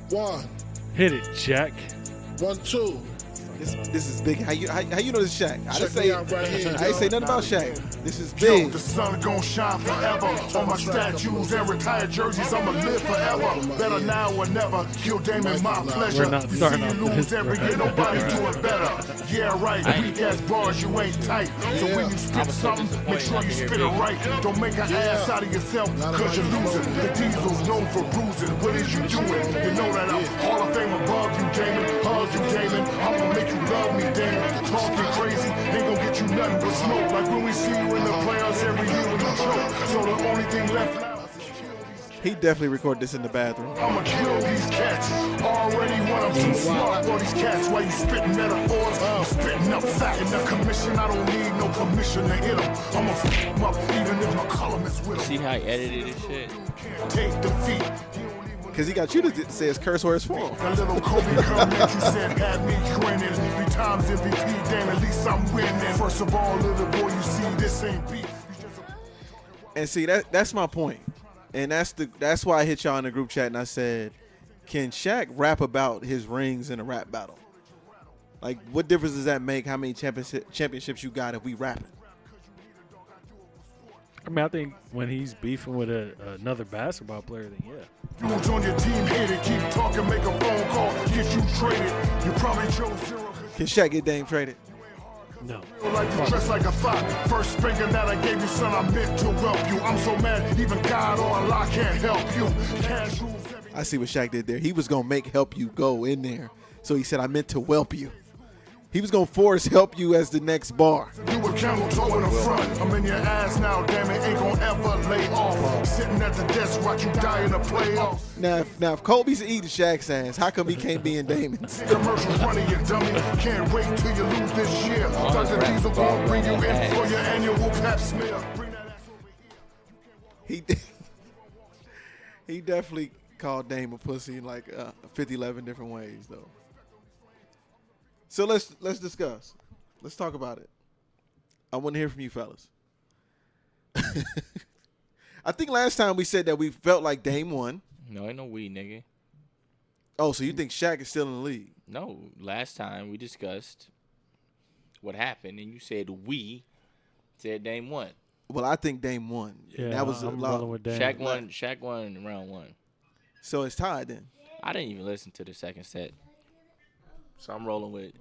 One. Hit it, Jack. 1, 2. This is big. How you know this is Shaq? I didn't Check me out right here, I didn't say yo. nothing about Shaq. This is Yo, big. the sun gon' shine forever on my statues and retired jerseys. I'ma live forever. Better now or never. Kill Damon, my pleasure. We're not You starting see off you lose this every year, nobody doing better. Yeah, right. Weak ass bars, you ain't tight. So when you spit something, make sure you spit it right. Don't make an ass out of yourself, cause you're losing. The diesel's known for bruising. What is you doing? You know that I'm Hall of Fame above you, Damon. Hug you, Damon. I'ma make you love me, Damon. Talking crazy ain't gonna get you nothing but smoke. Like when we see you in the playoffs every year when you choke. So the only thing left now is to kill these. He definitely recorded this in the bathroom. I'ma kill these cats. Already one of too smart for these cats. While you spitting metaphors, I'm spitting up facts. In the commission, I don't need no permission to hit them. I'ma f them up even if my column is with them. See how he edited this shit? Can't take defeat. Because he got you to say his curse words for him. A little Kobe comment you said had me grinning. 3 times MVP, damn, at least I'm winning. First of all, little boy, you see this ain't beef. And see, that's my point. And that's why I hit y'all in the group chat and I said, can Shaq rap about his rings in a rap battle? Like, what difference does that make how many championships you got if we rapping? I mean, I think when he's beefing with another basketball player, then yeah. Who's on your team hated, keep talking, make a phone call, get you traded. You probably chose 0 Can Shaq get Dame traded? No. like you dress like a thought. First spanking that I gave you, son, I meant to help you. I'm so mad, even God or Allah can't help you. Casuals. I see what Shaq did there. He was going to make help you go in there. So he said, I meant to whelp you. He was going to force help you as the next bar. You a camel toe in the front. I'm in your ass now, damn it, ain't gonna ever lay off. Sitting at the desk, watch you die in the playoffs. Now, if Kobe's eating Shaq's ass, how come he can't be in Damon's? Commercial running, you dummy. Can't wait till you lose this year. Dr. Diesel gonna bring you in for your annual pap smear. Bring that ass over here. He definitely called Dame a pussy in like 11 different ways, though. So let's discuss. Let's talk about it. I want to hear from you fellas. I think last time we said that we felt like Dame won. No, ain't no we, nigga. Oh, so you think Shaq is still in the league? No, last time we discussed what happened, and you said we said Dame won. Well, I think Dame won. Yeah, that was I'm a lot. rolling with Dame. Shaq won in round 1. So it's tied then. I didn't even listen to the second set, so I'm rolling with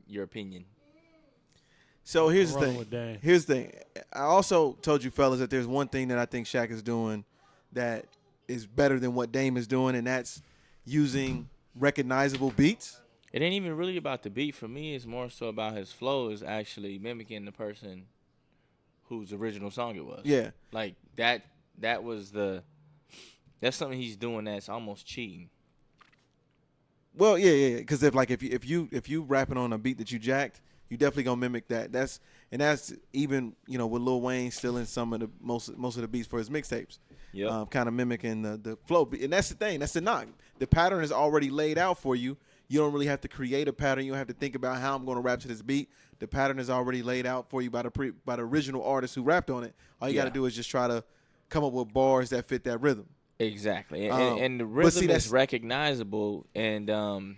your opinion. So here's the rolling thing. with Dame. Here's the thing. I also told you fellas that there's one thing that I think Shaq is doing that is better than what Dame is doing, and that's using recognizable beats. It ain't even really about the beat for me. It's more so about his flow is actually mimicking the person whose original song it was. Yeah. Like that's something he's doing that's almost cheating. Well, yeah. Because if you rapping on a beat that you jacked, you definitely gonna mimic that. That's even with Lil Wayne still in some of the most of the beats for his mixtapes. Yeah. Kind of mimicking the flow. And that's the thing. That's the knock. The pattern is already laid out for you. You don't really have to create a pattern. You don't have to think about how I'm going to rap to this beat. The pattern is already laid out for you by the original artist who rapped on it. All you got to do is just try to come up with bars that fit that rhythm. Exactly. And the rhythm is recognizable, and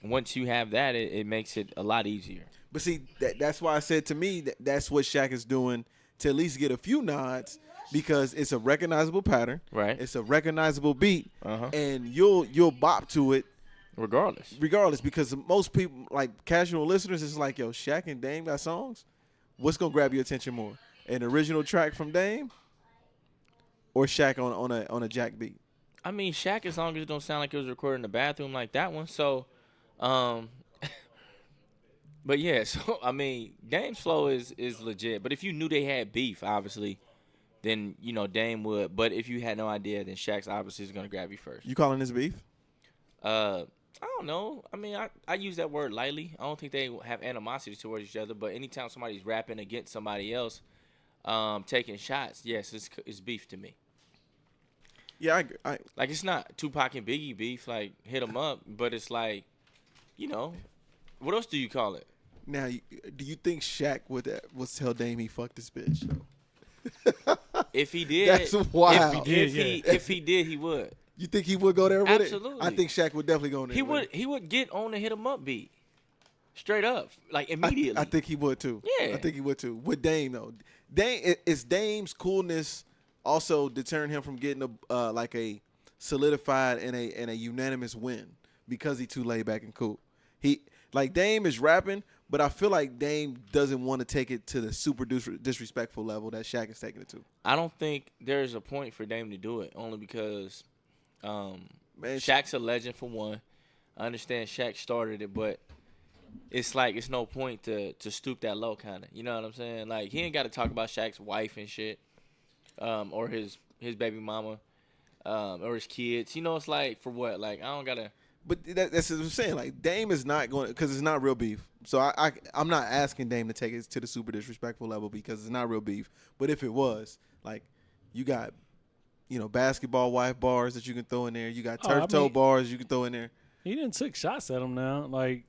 once you have that, it makes it a lot easier. But see, that's why I said to me that's what Shaq is doing to at least get a few nods, because it's a recognizable pattern. Right. It's a recognizable beat, Uh-huh. and you'll bop to it regardless, because most people, like casual listeners, is like, yo, Shaq and Dame got songs. What's gonna grab your attention more, an original track from Dame or Shaq on a jack beat? I mean, Shaq, as long as it don't sound like it was recorded in the bathroom like that one. So, but yeah, so I mean, Dame's flow is legit. But if you knew they had beef, obviously, then Dame would. But if you had no idea, then Shaq's obviously is gonna grab you first. You calling this beef? I don't know. I mean, I use that word lightly. I don't think they have animosity towards each other. But anytime somebody's rapping against somebody else, taking shots, yes, it's beef to me. Yeah, I agree. Like, it's not Tupac and Biggie beef, like, hit them up. But it's like, what else do you call it? Now, do you think Shaq would tell Dame he fucked this bitch? If he did, That's wild. If he did, he would. You think he would go there with Absolutely. it? I think Shaq would definitely go in there. He with would. it. He would get on the hit him up beat, straight up, like immediately. I think he would too. Yeah. I think he would too. With Dame though, is Dame's coolness also deterring him from getting a solidified and a unanimous win because he too laid back and cool. He like Dame is rapping, but I feel like Dame doesn't want to take it to the super disrespectful level that Shaq is taking it to. I don't think there's a point for Dame to do it, only because Man, Shaq's a legend for one. I understand Shaq started it, but it's like it's no point to stoop that low, kind of. You know what I'm saying? Like he ain't got to talk about Shaq's wife and shit, or his baby mama, or his kids. You know, it's like for what? Like I don't gotta. But that's what I'm saying. Like Dame is not going because it's not real beef. So I'm not asking Dame to take it to the super disrespectful level because it's not real beef. But if it was, like, you got, basketball wife bars that you can throw in there. You got turf toe bars you can throw in there. He didn't took shots at him now. Like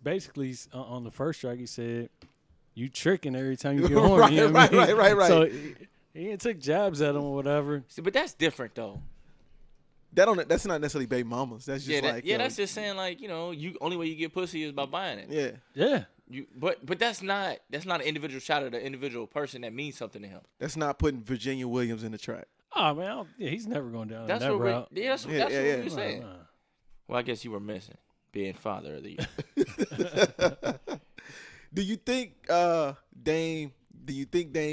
basically on the first track he said, "You tricking every time you get horny." Right, you know what I mean? right. So he didn't took jabs at him or whatever. See, but that's different though. That's not necessarily baby mamas. That's just That's just saying like you only way you get pussy is by buying it. Yeah. But that's not an individual shot at an individual person that means something to him. That's not putting Virginia Williams in the track. Oh man, he's never going down That's that what route. that's what you're saying. Nah. Well, I guess you were missing being father of the year. Do you think Dame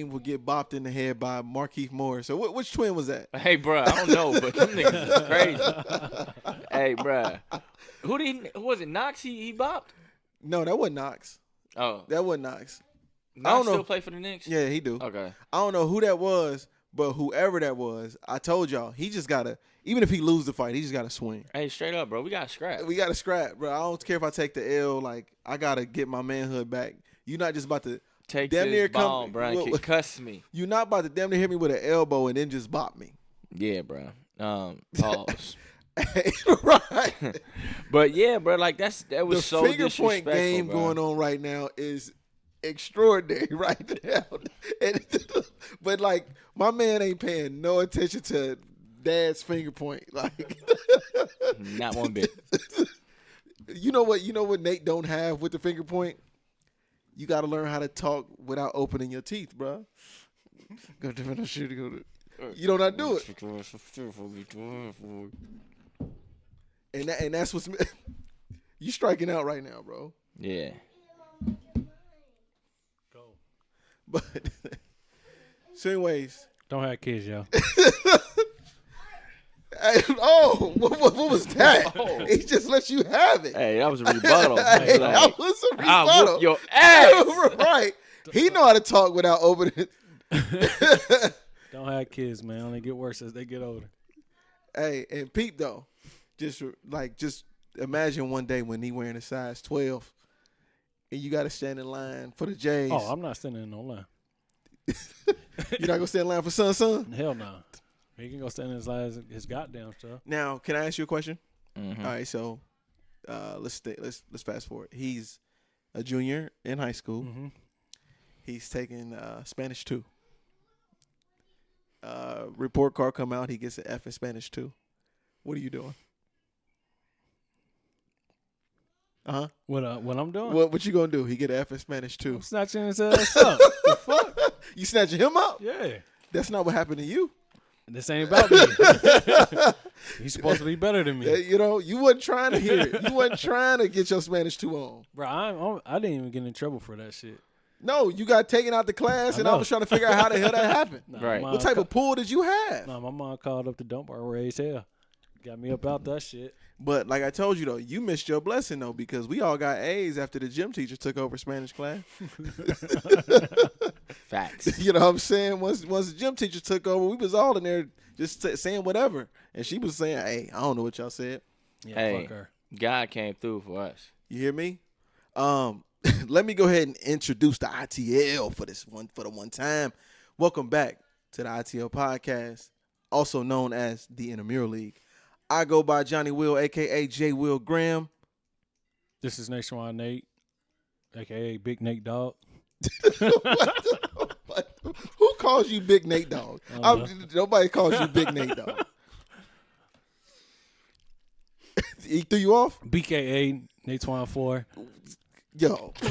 will get bopped in the head by Markieff Morris? So which twin was that? Hey, bro, I don't know, but them niggas is crazy. Hey, bro, who was it? Knox? He bopped. No, that wasn't Knox. Oh, That wasn't Knox. Knox don't know. still play for the Knicks? Yeah, he do. Okay. I don't know who that was, but whoever that was, I told y'all, he just gotta. Even if he lose the fight, he just gotta swing. Hey, straight up, bro, we got scrap. We gotta scrap, bro. I don't care if I take the L. Like I gotta get my manhood back. You're not just about to Take damn this near ball, come. bro. And cuss me. You're not about to damn near hit me with an elbow and then just bop me. Yeah, bro. Pause. Right. But yeah, bro, like that was The so finger point disrespectful, game bro. going on right now is extraordinary right now. But like my man ain't paying no attention to dad's finger point. Like Not one bit. you know what Nate don't have with the finger point? You got to learn how to talk without opening your teeth, bro. You don't not do it. And that's what's you striking out right now, bro. Yeah. But so anyways, Don't have kids, yo. what was that? Oh. He just let you have it. Hey, that was a rebuttal. Hey, Like, that was a I'll rebuttal. whoop your ass. Right. He know how to talk without opening. Don't have kids, man. Only get worse as they get older. Hey, and peep though, just imagine one day when he wearing a size 12, and you got to stand in line for the J's. Oh, I'm not standing in no line. You're not gonna stand in line for son. Hell no. He can go stand in his goddamn stuff. Now, can I ask you a question? Mhm. All right, so let's fast forward. He's a junior in high school. Mm-hmm. He's taking Spanish 2. Report card come out. He gets an F in Spanish 2. What are you doing? What I'm doing? What you gonna do? He get an F in Spanish 2. I'm snatching his ass up. The fuck? You snatching him up? Yeah. That's not what happened to you. This ain't about me. He's supposed to be better than me. You know, you wasn't trying to hear it. You wasn't trying to get your Spanish 2 on. Bro, I didn't even get in trouble for that shit. No, you got taken out the class, and I know. was trying to figure out how the hell that happened. Nah, Right. my What type of pool did you have? Nah, my mom called up the dump bar raised hell. Got me up out that shit. But like I told you though, you missed your blessing though, because we all got A's after the gym teacher took over Spanish class. Facts. You know what I'm saying? Once the gym teacher took over, we was all in there just saying whatever, and she was saying, "Hey, I don't know what y'all said." Yeah, Hey, fuck her. God came through for us. You hear me? Let me go ahead and introduce the ITL for the one time. Welcome back to the ITL podcast, also known as the Intramural League. I go by Johnny Will, aka J. Will Graham. This is Nationwide Nate, a.k.a. Big Nate Dog. What? Who calls you Big Nate Dog? I don't Nobody calls you Big Nate Dog. He threw you off? BKA, Nate Twine 4. Yo. Hey,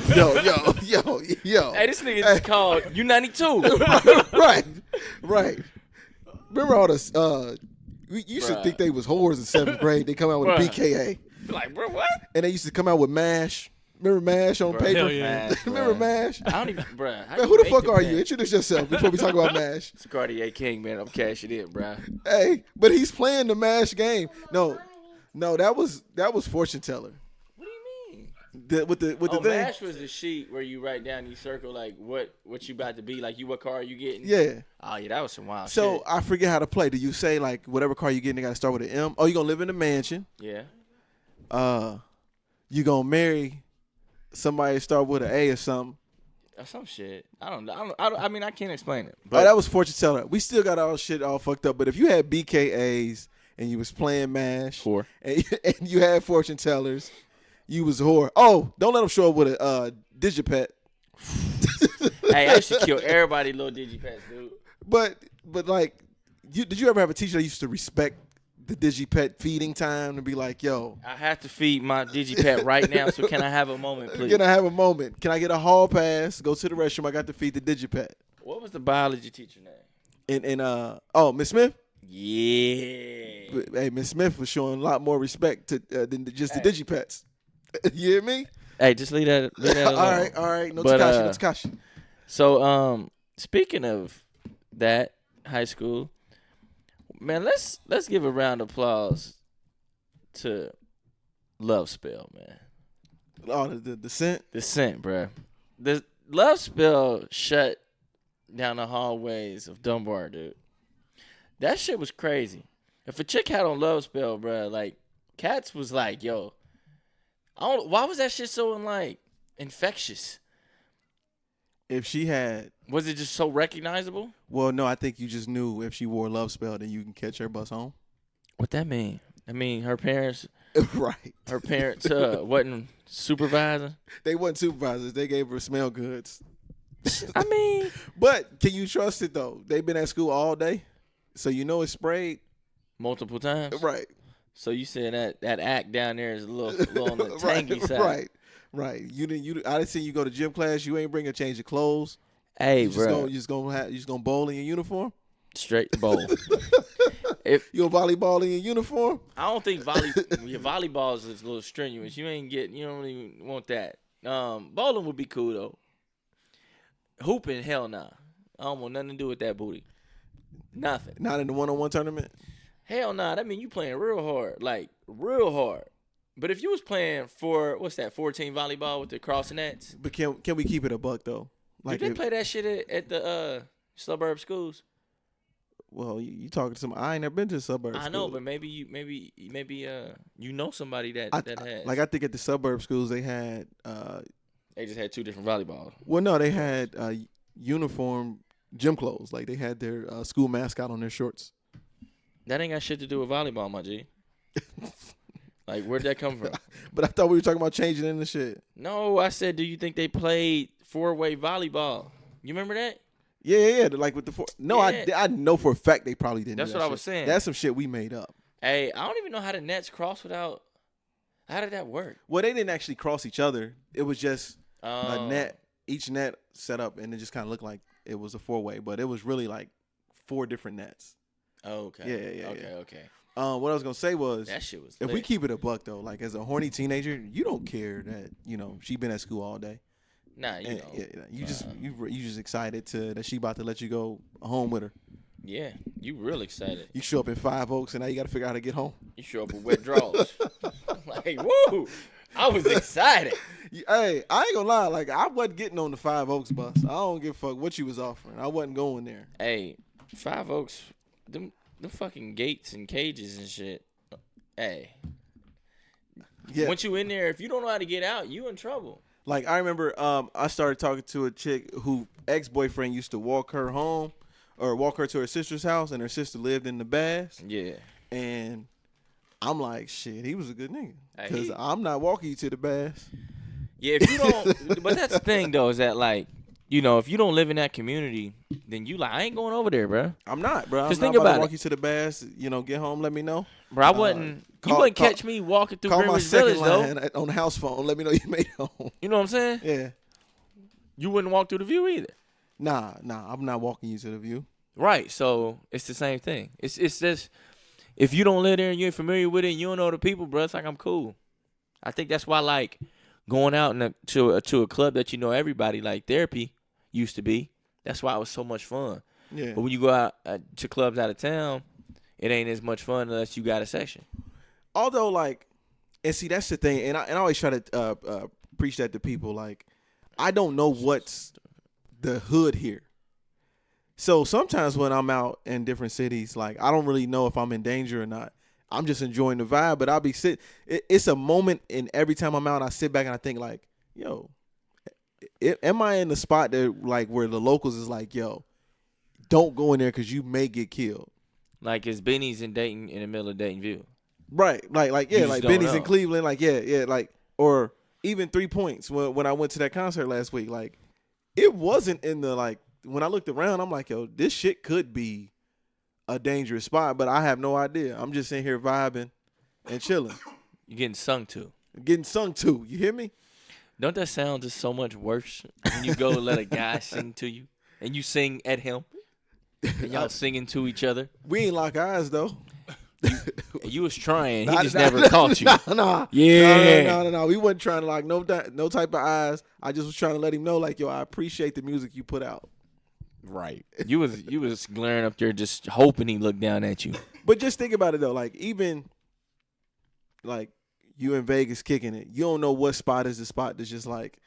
this nigga just called U92. Right. Remember all this? We used to Bruh. think they was whores in 7th grade. They come out with a Bruh. BKA. Like, bro, what? And they used to come out with MASH. Remember MASH on paper? hell yeah. Mash, Remember bruh. MASH? I don't even, bro. Man, who the fuck are you? Introduce yourself before we talk about MASH. It's Cartier King, man. I'm cashing in, bro. Hey, but he's playing the MASH game. No, that was Fortune Teller. What do you mean? With the thing. MASH was the sheet where you write down, you circle like what you about to be, like what car are you getting? Yeah. Oh yeah, that was some wild So shit. I forget how to play. Do you say like whatever car you getting, they got to start with an M? Oh, you gonna live in a mansion? Yeah. You gonna marry somebody that start with an A or something? Or some shit. I don't know. I mean, I can't explain it. Oh, But that was Fortune Teller. We still got our shit all fucked up. But if you had BKAs and you was playing MASH Whore. and you had Fortune Tellers, you was a whore. Oh, don't let them show up with a Digipet. hey, I used to kill everybody little digipets, dude. But like, did you ever have a teacher that used to respect the Digipet feeding time and be like, yo, I have to feed my digipet right now, so can I have a moment, please? can I have a moment? Can I get a hall pass? Go to the restroom. I got to feed the Digipet. What was the biology teacher name? And Miss Smith? Yeah. Hey, Miss Smith was showing a lot more respect to than just the Digipets. You hear me? Hey, just leave that alone. all right. No But, Takashi, no Takashi. So, speaking of that, high school, man, let's give a round of applause to Love Spell, man. Oh, the scent. The scent, bruh. The Love Spell shut down the hallways of Dunbar, dude. That shit was crazy. If a chick had on Love Spell, bruh, like, cats was like, yo, why was that shit so, like, infectious? If she had, Was it just so recognizable? well, no, I think you just knew if she wore Love Spell, then you can catch her bus home. What that mean? I mean, her parents Right. wasn't supervising. They weren't supervisors. They gave her smell goods. I mean, But can you trust it though? They've been at school all day, so you know it's sprayed. multiple times. Right. So you said that act down there is a little on the tangy side. Right. I didn't see you go to gym class. You ain't bring a change of clothes. Hey, You bro, just gonna bowl in your uniform. straight bowl. You gonna volleyball in your uniform? I don't think volleyball is a little strenuous. You don't really want that. Bowling would be cool though. Hooping, hell nah. I don't want nothing to do with that booty. Nothing. Not in the one-on-one tournament. Hell nah. That mean you playing real hard, like real hard. But if you was playing for 14 volleyball with the crossing nets, But can we keep it a buck though? did they play that shit at the suburb schools? Well, you talking to some. I ain't never been to the suburbs. I know, but maybe you know somebody that I had. think at the suburb schools they had. They just had two different volleyballs. Well, no, they had uniform gym clothes. Like they had their school mascot on their shorts. That ain't got shit to do with volleyball, my G. Like, where'd that come from? But I thought we were talking about changing in the shit. No, I said, do you think they played four-way volleyball? You remember that? Yeah. Like with the four. No, Yeah. I know for a fact they probably didn't. That's do that what I shit. was saying. That's some shit we made up. Hey, I don't even know how the nets cross without. How did that work? Well, they didn't actually cross each other. It was just a net, each net set up, and it just kind of looked like it was a four-way, but it was really like 4 different nets. Okay. Yeah. Okay. What I was gonna say was, That shit was if we lit. keep it a buck though, like as a horny teenager, you don't care that she been at school all day. Nah, you And, know. yeah, you just excited that she about to let you go home with her. Yeah, you real excited. You show up in 5 Oaks, and now you got to figure out how to get home. You show up with wet draws. Like, woo! I was excited. Hey, I ain't gonna lie. Like I wasn't getting on the 5 Oaks bus. I don't give a fuck what you was offering. I wasn't going there. Hey, 5 Oaks, them fucking gates and cages and shit. Hey, Yeah. once you in there, if you don't know how to get out, you in trouble. Like I remember, I started talking to a chick who ex-boyfriend used to walk her home, or walk her to her sister's house, and her sister lived in the Bass. Yeah. And I'm like, shit, he was a good nigga, Hey, because he- I'm not walking you to the Bass. Yeah, if you don't, but that's the thing though, is that like if you don't live in that community, then you like, I ain't going over there, bro. I'm not, bro. Just I'm think not about about to walk it. you to the bass. Get home. Let me know. Bro, I wouldn't. You wouldn't catch me walking through Call my Greenwich second Village, though. line on the house phone. Let me know you made it home. You know what I'm saying? Yeah. You wouldn't walk through the view either. Nah. I'm not walking you to the view. Right. So it's the same thing. It's just if you don't live there and you ain't familiar with it and you don't know the people, bro, it's like I'm cool. I think that's why like going out to a club that you know everybody, like therapy used to be. That's why it was so much fun. Yeah. But when you go out to clubs out of town, it ain't as much fun unless you got a section. Although, like, and see, that's the thing, and I always try to preach that to people. Like, I don't know what's the hood here. So sometimes when I'm out in different cities, like, I don't really know if I'm in danger or not. I'm just enjoying the vibe, but I'll be sitting. It's a moment, and every time I'm out, I sit back and I think, like, yo, am I in the spot that, like, where the locals is like, yo, don't go in there because you may get killed. Like it's Benny's in Dayton, in the middle of Dayton View. Right, like You yeah, just like don't Benny's in know. Cleveland, like yeah, like or even 3 Points when I went to that concert last week, like it wasn't in the like when I looked around, I'm like, yo, this shit could be a dangerous spot, but I have no idea. I'm just in here vibing and chilling, You're getting sung to. getting sung to. You hear me? Don't that sound just so much worse when you go and let a guy sing to you and you sing at him and y'all singing to each other? We ain't lock eyes though. You was trying. He Nah, just nah, never caught you. Nah. Yeah. No. We wasn't trying to like no type of eyes. I just was trying to let him know, like, yo, I appreciate the music you put out. Right. You was glaring up there just hoping he looked down at you. But just think about it though, like even like you in Vegas kicking it, you don't know what spot is the spot that's just like,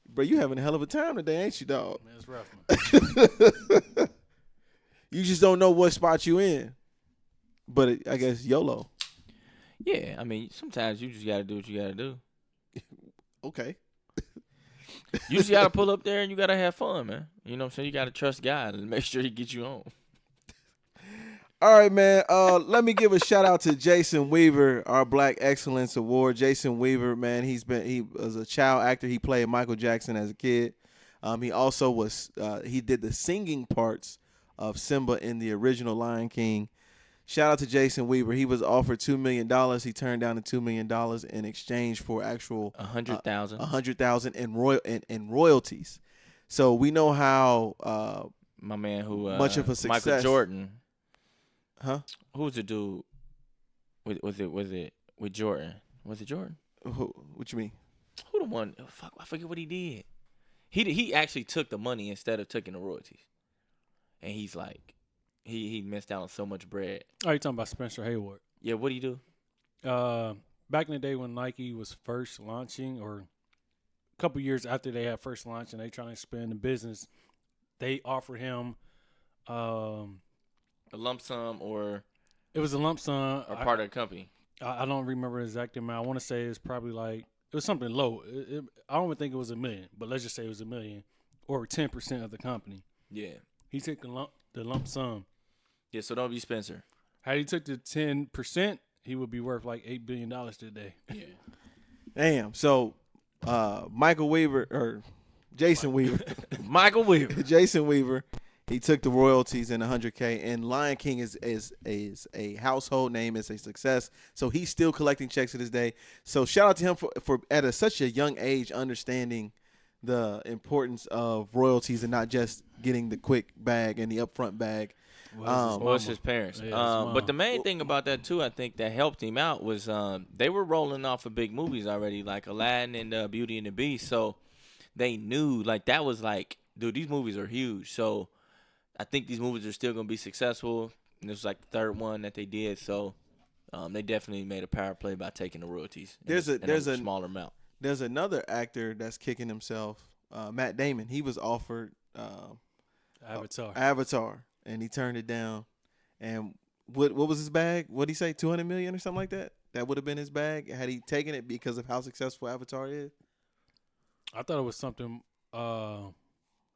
bro, you having a hell of a time today, ain't you, dog? Man, it's rough, man. You just don't know what spot you in. But I guess YOLO. Yeah, I mean, sometimes you just got to do what you got to do. Okay. You just got to pull up there and you got to have fun, man. You know what I'm saying? You got to trust God and make sure he gets you home. All right, man. Let me give a shout out to Jason Weaver, our Black Excellence Award. Jason Weaver, man, he was a child actor. He played Michael Jackson as a kid. He also he did the singing parts of Simba in the original Lion King. Shout out to Jason Weaver. He was offered $2 million. He turned down the $2 million in exchange for actual $100,000. $100,000 in royalties. So we know how My man who much of a Michael success. Jordan. Huh? Who was the dude? Was it with Jordan? Was it Jordan? What you mean? Who the one? Oh, fuck, I forget what he did. He actually took the money instead of taking the royalties, and he's like, he missed out on so much bread. Oh, you talking about Spencer Hayward? Yeah, what do you do? Back in the day when Nike was first launching, or a couple years after they had first launched and they trying to expand the business, they offered him A lump sum or it was a lump sum. part of the company? I don't remember the exact amount. I want to say it's probably like it was something low. I don't even think it was $1 million, but let's just say it was $1 million or 10% of the company. Yeah. He took the lump sum. Yeah, so don't be Spencer. Had he took the 10%, he would be worth like $8 billion today. Yeah. Damn. So Michael Weaver or Jason Weaver. Michael Weaver. Jason Weaver, he took the royalties in $100K, and Lion King is a household name, is a success. So he's still collecting checks to this day. So shout out to him for at such a young age understanding the importance of royalties and not just getting the quick bag and the upfront bag. Well, it's his parents. Yeah, his mom. But the main thing about that too, I think that helped him out was they were rolling off of big movies already, like Aladdin and Beauty and the Beast. So they knew like that was like, dude, these movies are huge. So I think these movies are still gonna be successful. And this was like the third one that they did. So they definitely made a power play by taking the royalties. There's a smaller amount. There's another actor that's kicking himself, Matt Damon. He was offered Avatar, and he turned it down. And what was his bag? What'd he say? 200 million or something like that? That would have been his bag had he taken it because of how successful Avatar is. I thought it was something. No,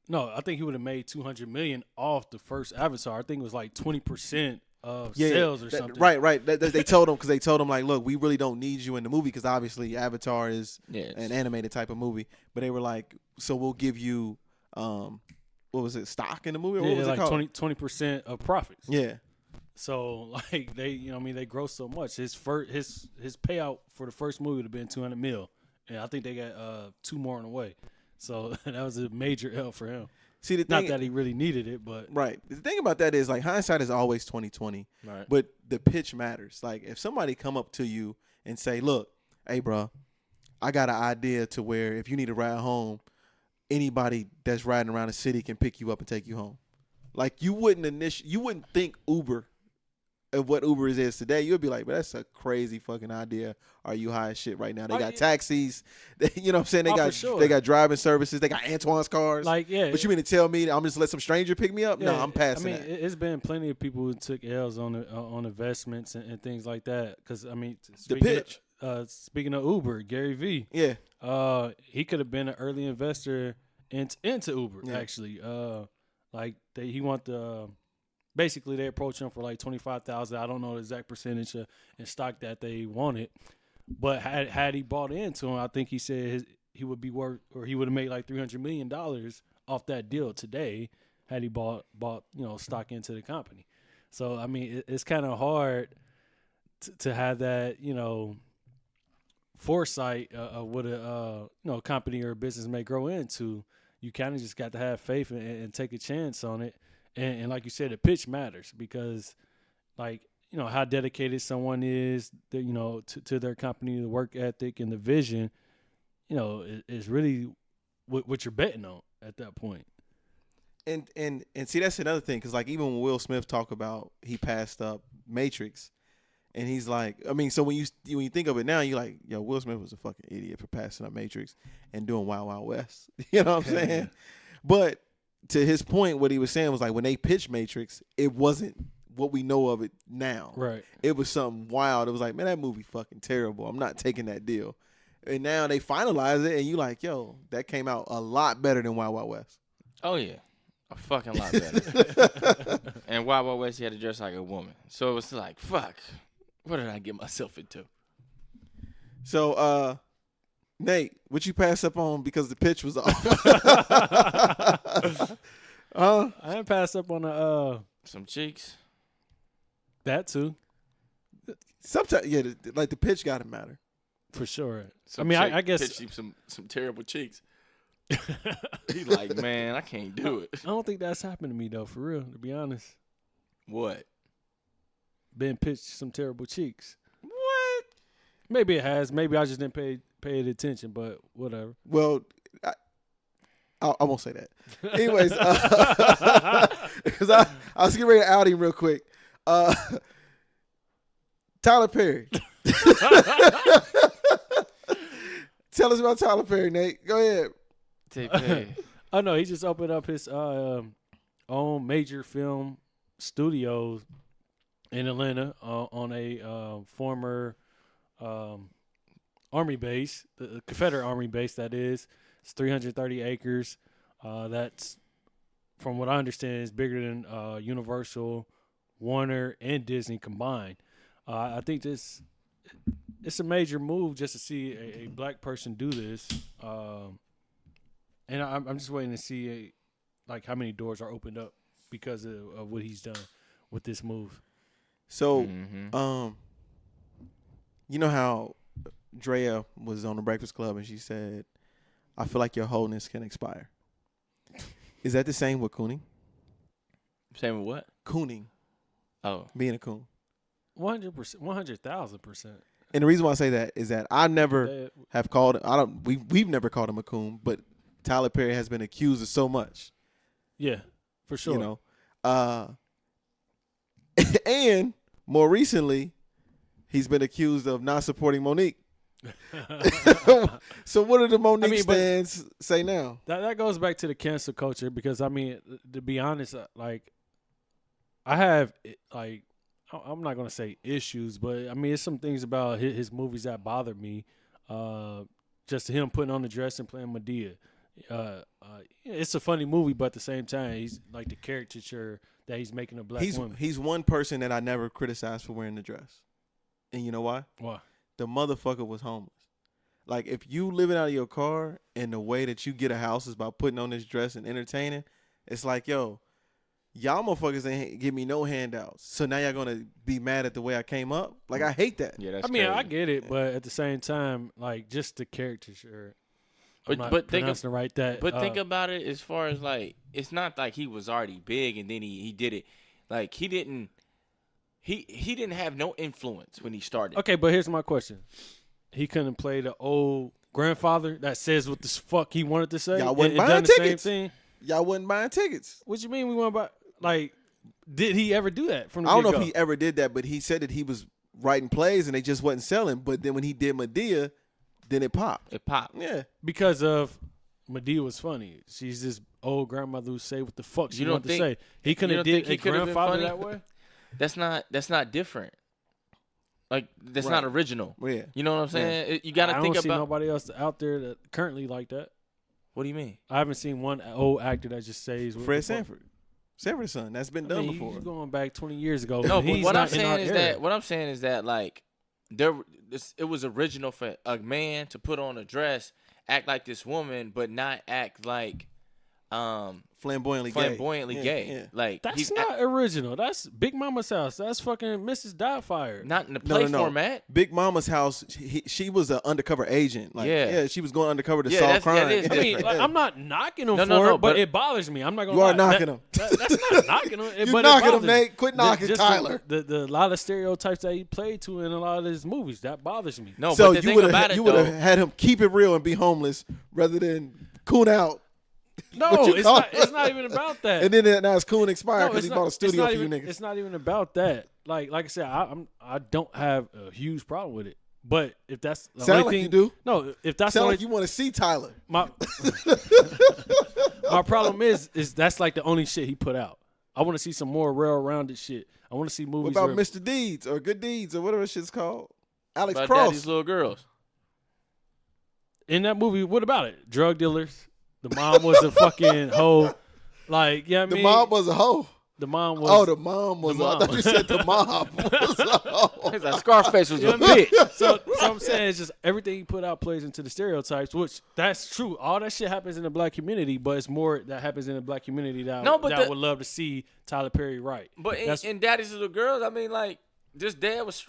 I think he would have made $200 million off the first Avatar. I think it was like 20% of sales or something. Right. They told him because they told him like, look, we really don't need you in the movie because obviously Avatar is an animated type of movie. But they were like, so we'll give you what was it, stock in the movie? Or what Yeah, was like it called? 20% of profits. Yeah. So like they, they gross so much. His payout for the first movie would have been $200 million, and I think they got 2 more on the way. So that was a major L for him. See, the Not thing, that he really needed it, but right. The thing about that is like hindsight is always 20/20. Right. But the pitch matters. Like if somebody come up to you and say, "Look, hey, bro, I got an idea to where if you need a ride home, anybody that's riding around the city can pick you up and take you home." Like you wouldn't think Uber of what Uber is today. You'd be like, "But that's a crazy fucking idea. Are you high as shit right now?" They got taxis. You know what I'm saying? They got driving services. They got Antoine's cars. like But you mean to tell me that I'm just let some stranger pick me up? No, I'm passing that. It's been plenty of people who took L's on investments and things like that. Because pitch. Speaking of Uber, Gary Vee, Yeah. he could have been an early investor into Uber. Yeah. Actually, he want the. Basically, they approached him for like $25,000. I don't know the exact percentage in stock that they wanted, but had he bought into him, I think he said he would be worth, or he would have made like $300 million off that deal today had he bought stock into the company. So I mean, it's kind of hard to have that foresight of what a company or a business may grow into. You kind of just got to have faith and take a chance on it. And like you said, the pitch matters because, how dedicated someone is, to their company, the work ethic and the vision, is really what you're betting on at that point. And see, that's another thing because like even when Will Smith talk about he passed up Matrix, and he's like, I mean, so when you think of it now, you're like, yo, Will Smith was a fucking idiot for passing up Matrix and doing Wild Wild West. You know what I'm saying? But to his point, what he was saying was like when they pitched Matrix, it wasn't what we know of it now. Right. It was something wild. It was like, man, that movie fucking terrible. I'm not taking that deal. And now they finalize it, and you like, yo, that came out a lot better than Wild Wild West. Oh yeah, a fucking lot better. And Wild Wild West, he had to dress like a woman, so it was like, fuck, what did I get myself into? So, Nate, what you pass up on because the pitch was off? I didn't pass up on Some cheeks. that too, Sometimes, yeah, like the pitch got to matter. for sure. Some I mean, chick I guess pitched him some terrible cheeks. He like, man, I can't do it. I don't think that's happened to me though, for real. To be honest, What? been pitched some terrible cheeks. What? Maybe it has. Maybe I just didn't pay it attention. But whatever. Well, I won't say that. Anyways, because I was getting ready to out him real quick. Tyler Perry. Tell us about Tyler Perry, Nate. Go ahead. TP. Oh no, he just opened up his own major film studio in Atlanta on a former Army base, the Confederate Army base. That is, it's 330 acres. That's, from what I understand, is bigger than Universal, Warner, and Disney combined. I think it's a major move just to see a black person do this. And I'm just waiting to see how many doors are opened up because of what he's done with this move. So, you know how Drea was on the Breakfast Club and she said, "I feel like your wholeness can expire." Is that the same with cooning? Same with what? Cooning, Oh. being a coon. 100%, 100,000%. And the reason why I say that is that I never have called. We've never called him a coon, but Tyler Perry has been accused of so much. Yeah, for sure. You know, and more recently, he's been accused of not supporting Monique. So what do the Monique stands say now? That goes back to the cancel culture because, I mean, to be honest, I have, I'm not going to say issues, but, I mean, it's some things about his movies that bother me. Just him putting on the dress and playing Madea. It's a funny movie, but at the same time, he's like the caricature that he's making a black woman. He's one person that I never criticized for wearing the dress. And you know why? Why? The motherfucker was homeless. Like if you living out of your car and the way that you get a house is by putting on this dress and entertaining, it's like, yo, y'all motherfuckers ain't give me no handouts. So now y'all gonna be mad at the way I came up? Like I hate that. Yeah, that's I mean, crazy. I get it, but at the same time, like just the character, sure. I'm not But think pronouncing it right. That, But think about it as far as like it's not like he was already big and then he did it. Like he didn't have no influence when he started. okay, but here's my question: he couldn't play the old grandfather that says what the fuck he wanted to say. Y'all wasn't and buying done the tickets. same thing. Y'all wasn't buying tickets. What you mean we want about like? Did he ever do that from the I don't know get-go? if he ever did that, but he said that he was writing plays and they just wasn't selling. But then when he did Medea, then it popped. It popped. Yeah. Because of Medea was funny. She's this old grandmother who say what the fuck she You don't wanted to think- say. He couldn't you have don't think did he a could have been grandfather funny? that way. That's not different. Like that's Right. not original. Yeah. You know what I'm saying? You got I to don't think see about. nobody else out there that currently like that. What do you mean? I haven't seen one old actor that just says what Fred the fuck. Sanford. Sanford's son. That's been I done mean, before. he's going back 20 years ago. No, but He's what I'm not in our saying is era. that like it was original for a man to put on a dress, act like this woman, but not act like Flamboyantly flamboyantly gay. gay. Yeah. Like That's he's not original. That's Big Mama's house. That's fucking Mrs. Doubtfire. not in the No, play no, no. format. Big Mama's house. She was an undercover agent. Like, Yeah. she was going undercover to Yeah, solve that's- that crime. is I mean, like, I'm not knocking him No, for no, no, it, but but- it bothers me. I'm not gonna. You are lie. knocking That- him. That's not knocking him. You but it knocking him, bothers me. Nate. Quit knocking Just Tyler. The lot of stereotypes that he played to in a lot of his movies that bothers me. No, so but the you thing would about have it you would have though, had him keep it real and be homeless rather than coon out. No, What you it's call not. it? It's not even about that. And then now it's coon expired No, because it's he not- bought a it's studio not for you even- niggas. It's not even about that. Like I said, I don't have a huge problem with it. But if that's the Sound only like thing, you do. No, if that's the Sound only like you want to see Tyler. my my problem is that's like the only shit he put out. I want to see some more well-rounded shit. I want to see What movies. about where, Mr. Deeds or Good Deeds or whatever shit's called? Alex about Cross. Daddy's Little Girls. in that movie? What about it? Drug dealers. The mom was a fucking hoe. Like, yeah, The I mean, mom was a hoe. the mom was. Oh, the mom was. the I mom. thought you said the mom was a hoe. He's like Scarface was You a know what I mean? bitch. So I'm saying it's just everything he put out plays into the stereotypes, which that's true. All that shit happens in the black community, but it's more that happens in the black community that, No, but that the- would love to see Tyler Perry right. But That's- in Daddy's Little Girls, I mean, like this dad was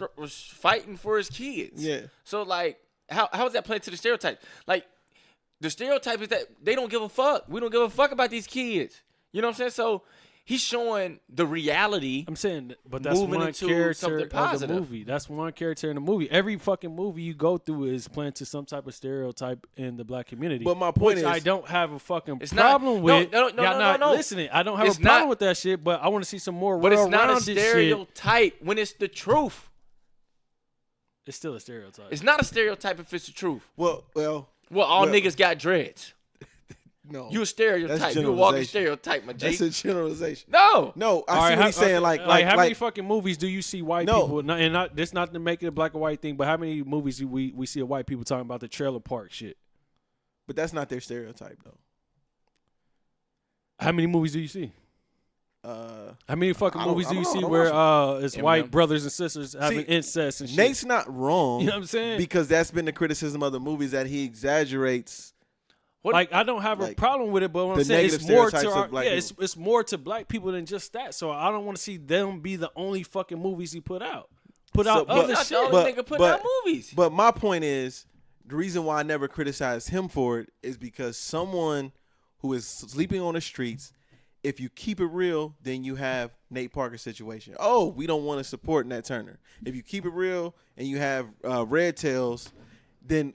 fighting for his kids. Yeah. So like, how is that playing to the stereotype? Like, the stereotype is that they don't give a fuck. We don't give a fuck about these kids. You know what I'm saying? So he's showing the reality. I'm saying, but that's Moving one into character something of the positive. movie. That's one character in the movie. Every fucking movie you go through is playing to some type of stereotype in the black community. But my point which is- I don't have a fucking It's not- problem no, with. no, no, Y'all no, not no, no. listening. I don't have It's a problem not- with that shit, but I want to see some more But it's not a well-rounded shit. stereotype when it's the truth. It's still a stereotype. It's not a stereotype if it's the truth. Well, Well, all Well- niggas got dreads. no. You a stereotype. That's You a walking generalization. stereotype, my G. That's a generalization. No. No, I All see right, what he's saying. Like how many fucking movies do you see white No. people? And not this not to make it a black or white thing, but how many movies do we see of white people talking about the trailer park shit? but that's not their stereotype though. How many movies do you see? How many fucking I don't- movies I do you don't know. see I don't where watch it's Eminem. white brothers and sisters having See, incest and shit? Nate's not wrong. You know what I'm saying? Because that's been the criticism of the movies that he exaggerates. What- Like I don't have a like, problem with it, but what the I'm saying it's negative more to stereotypes our, of black yeah, people. it's more to black people than just that. So I don't want to see them be the only fucking movies he put out. Put out but- other Not shit. the only But- nigga putting but- out movies. But my point is, the reason why I never criticized him for it is because someone who is sleeping on the streets, if you keep it real, then you have Nate Parker's situation. Oh, we don't want to support Nat Turner. If you keep it real and you have Red Tails, then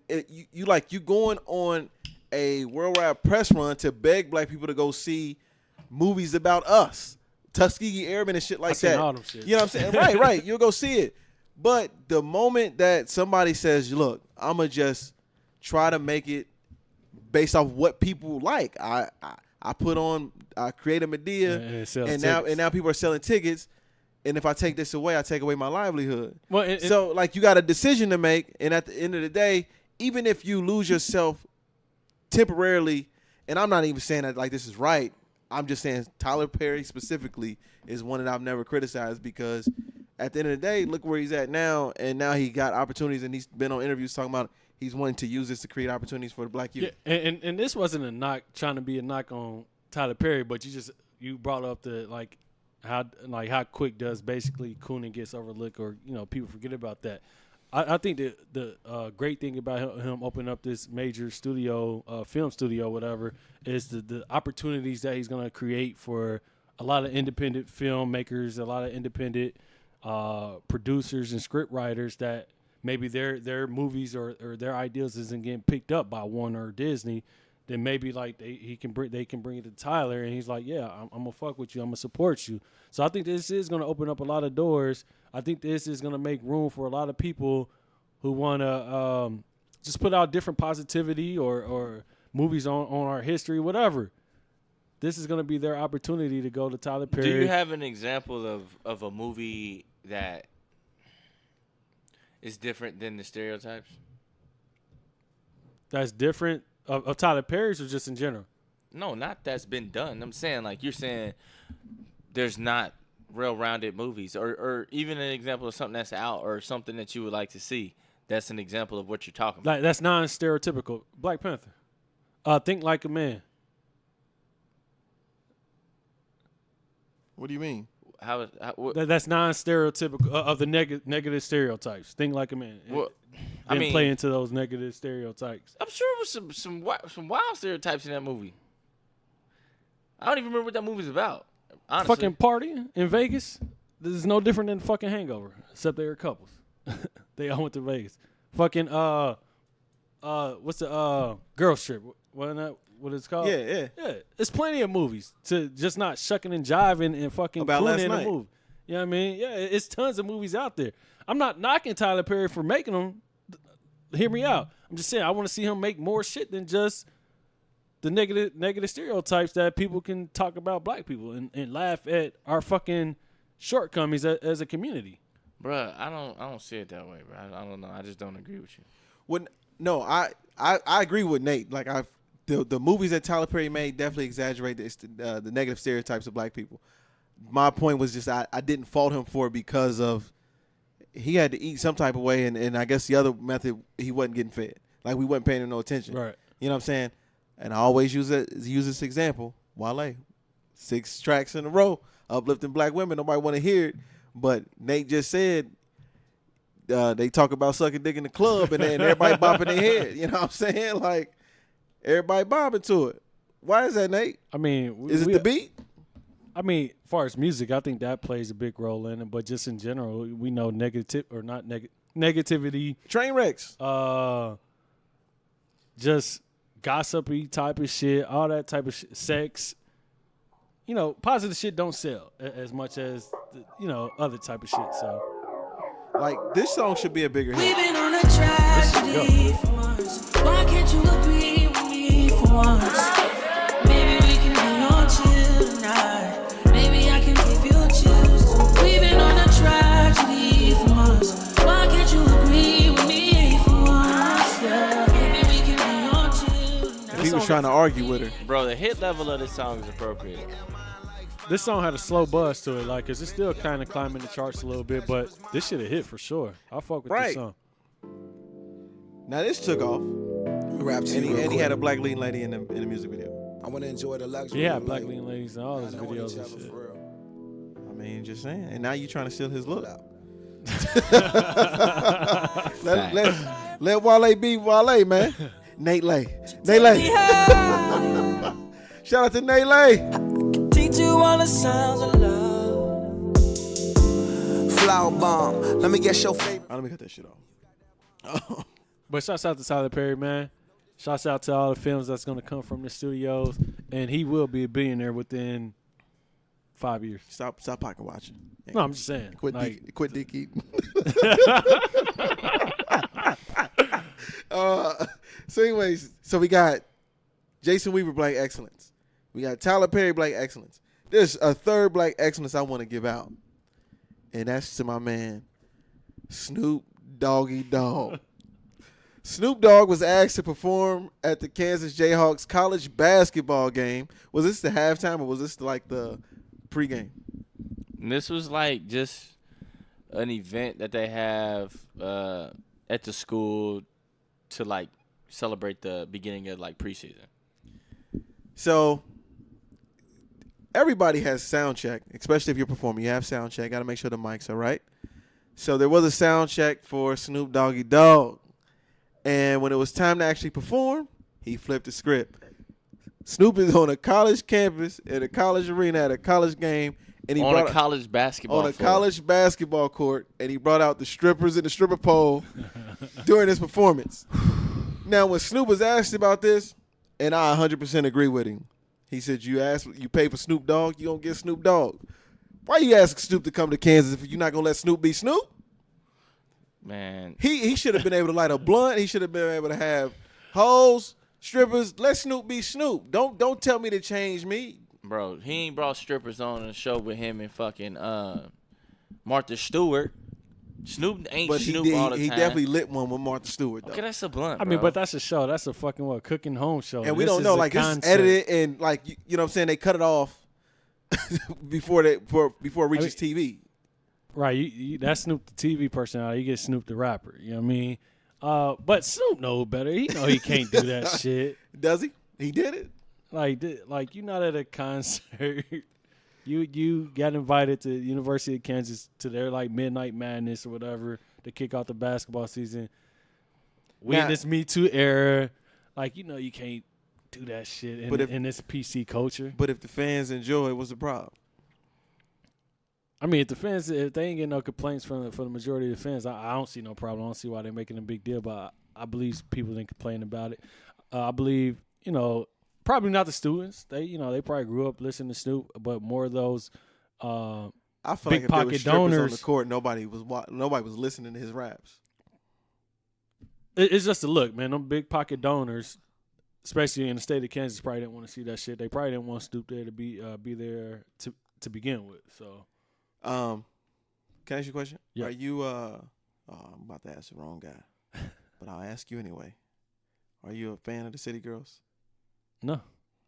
you going on a worldwide press run to beg black people to go see movies about us, Tuskegee Airmen and shit like seen that. all them shit. You know what I'm saying? Right. You'll go see it. But the moment that somebody says, look, I'm going to just try to make it based off what people like. I create a Medea And it sells and tickets. now people are selling tickets. And if I take this away, I take away my livelihood. Well, So like you got a decision to make. And at the end of the day, even if you lose yourself temporarily, and I'm not even saying that like this is right. I'm just saying Tyler Perry specifically is one that I've never criticized because at the end of the day, look where he's at now, and now he got opportunities, and he's been on interviews talking about he's wanting to use this to create opportunities for the black youth. Yeah, and this wasn't a knock, trying to be a knock on Tyler Perry, but you brought up the how quick does basically Coonan gets overlooked, or people forget about that. I think the great thing about him opening up this major studio, film studio, whatever, is the opportunities that he's going to create for a lot of independent filmmakers, a lot of independent producers and script writers that maybe their movies or their ideas isn't getting picked up by Warner or Disney. Then maybe like they can bring it to Tyler, and he's like, yeah, I'm gonna fuck with you, I'm gonna support you. So I think this is gonna open up a lot of doors. I think this is gonna make room for a lot of people who wanna just put out different positivity or movies on our history, whatever. This is gonna be their opportunity to go to Tyler Perry. Do you have an example of a movie that is different than the stereotypes? That's different of Tyler Perry's, or just in general? No, not that's been done. I'm saying, like, you're saying there's not well-rounded movies, or even an example of something that's out or something that you would like to see. That's an example of what you're talking about. Like, that's non-stereotypical. Black Panther. Think Like a Man. What do you mean? That's non-stereotypical of the negative stereotypes. Think Like a Man. Well, Didn't play into those negative stereotypes. I'm sure it was some wild stereotypes in that movie. I don't even remember what that movie's about. Honestly. Fucking party in Vegas. This is no different than fucking Hangover, except they were couples. They all went to Vegas. Fucking what's the girls trip? Wasn't that what it's called? Yeah. There's plenty of movies to just not shucking and jiving and fucking About last in a night. movie. You know what I mean? Yeah, it's tons of movies out there. I'm not knocking Tyler Perry for making them. Hear me out. I'm just saying I want to see him make more shit than just the negative stereotypes that people can talk about black people and laugh at our fucking shortcomings as a community. Bruh, I don't see it that way, bro. I don't know. I just don't agree with you. No, I agree with Nate. Like the movies that Tyler Perry made definitely exaggerate the negative stereotypes of black people. My point was just I didn't fault him for it because of he had to eat some type of way, and I guess the other method he wasn't getting fed. Like we wasn't paying him no attention. Right. You know what I'm saying? And I always use this example. Wale, 6 tracks in a row, uplifting black women. Nobody want to hear it, but Nate just said they talk about sucking dick in the club, and then everybody bopping their head. You know what I'm saying? Like everybody bobbing to it. Why is that, Nate? I mean, Is it the beat? I mean, as far as music, I think that plays a big role in it. But just in general, we know negativity, Train wrecks. just gossipy type of shit, all that type of sex. Positive shit don't sell as much as other type of shit. So, Like this song should be a bigger hit. We've been on a tragedy for once. Why can't you agree with me for once? Maybe we can be on chill tonight. Maybe I can give you a chills. We've been on a tragedy for once. Why can't you agree with me for once? Yeah. Maybe we can be on chill tonight. He was trying to argue with her. Bro, the hit level of this song is appropriate. this song had a slow buzz to it, cause it's still kind of climbing the charts a little bit, but this should have hit for sure. I fuck with this song. Now this took off, Rap to and you real he quick. had a black leading lady in the music video. I want to enjoy the luxury. Yeah, of black life. leading ladies and all his Not knowing videos each and other shit. for real. I mean, just saying. And now you trying to steal his look. Fact. Let Wale be Wale, man. Nate Lay. Shout out to Nate Lay. Teach you all the sounds of love. Flower bomb. Let me guess your favorite. Let me cut that shit off. But shouts out to Tyler Perry, man. Shouts out to all the films that's going to come from the studios. And he will be a billionaire within 5 years. Stop pocket watching. No, I'm just saying. Quit like, dick eating. So anyways, so we got Jason Weaver, Black Excellence. We got Tyler Perry, Black Excellence. There's a third Black Excellence I want to give out. And that's to my man, Snoop Doggy Dogg. Snoop Dogg was asked to perform at the Kansas Jayhawks college basketball game. Was this the halftime or was this like the pregame? And this was like just an event that they have at the school to like celebrate the beginning of like preseason. So everybody has sound check, especially if you're performing. You have sound check. Got to make sure the mics are right. So there was a sound check for Snoop Doggy Dogg. And when it was time to actually perform, he flipped the script. Snoop is on a college campus at a college arena at a college game. And he On brought a college basketball on a court. college basketball court, and he brought out the strippers and the stripper pole during his performance. Now, when Snoop was asked about this, and I 100% agree with him, he said, you pay for Snoop Dogg, you don't get Snoop Dogg. Why you ask Snoop to come to Kansas if you're not going to let Snoop be Snoop? Man, He should have been able to light a blunt. He should have been able to have hoes, strippers. Let Snoop be Snoop. Don't tell me to change me. bro, he ain't brought strippers on the show with him and fucking Martha Stewart. Snoop ain't But Snoop all the time. he definitely lit one with Martha Stewart, though. Okay, that's a blunt, I mean, bro. but that's a show. That's a fucking cooking home show. And we This don't is know, a like, this is concept. edited and, like, you know what I'm saying? They cut it off before it reaches TV. Right, you that's Snoop the TV personality. You get Snoop the rapper. You know what I mean? But Snoop knows better. He know he can't do that shit. Does he? He did it. Like you're not at a concert. You got invited to University of Kansas to their like Midnight Madness or whatever to kick off the basketball season. We in this Me Too era, like you can't do that shit in this PC culture. But if the fans enjoy it, what's the problem? I mean, if they ain't getting no complaints from the majority of the fans, I don't see no problem. I don't see why they're making a big deal. But I believe people didn't complain about it. I believe probably not the students. They probably grew up listening to Snoop, but more of those. I feel big like if there pocket was strippers on donors the court, nobody was listening to his raps. It's just a look, man. Them big pocket donors, especially in the state of Kansas, probably didn't want to see that shit. They probably didn't want Snoop there to be there to begin with. So, can I ask you a question? Yeah. Are you I'm about to ask the wrong guy, but I'll ask you anyway. Are you a fan of the City Girls? no,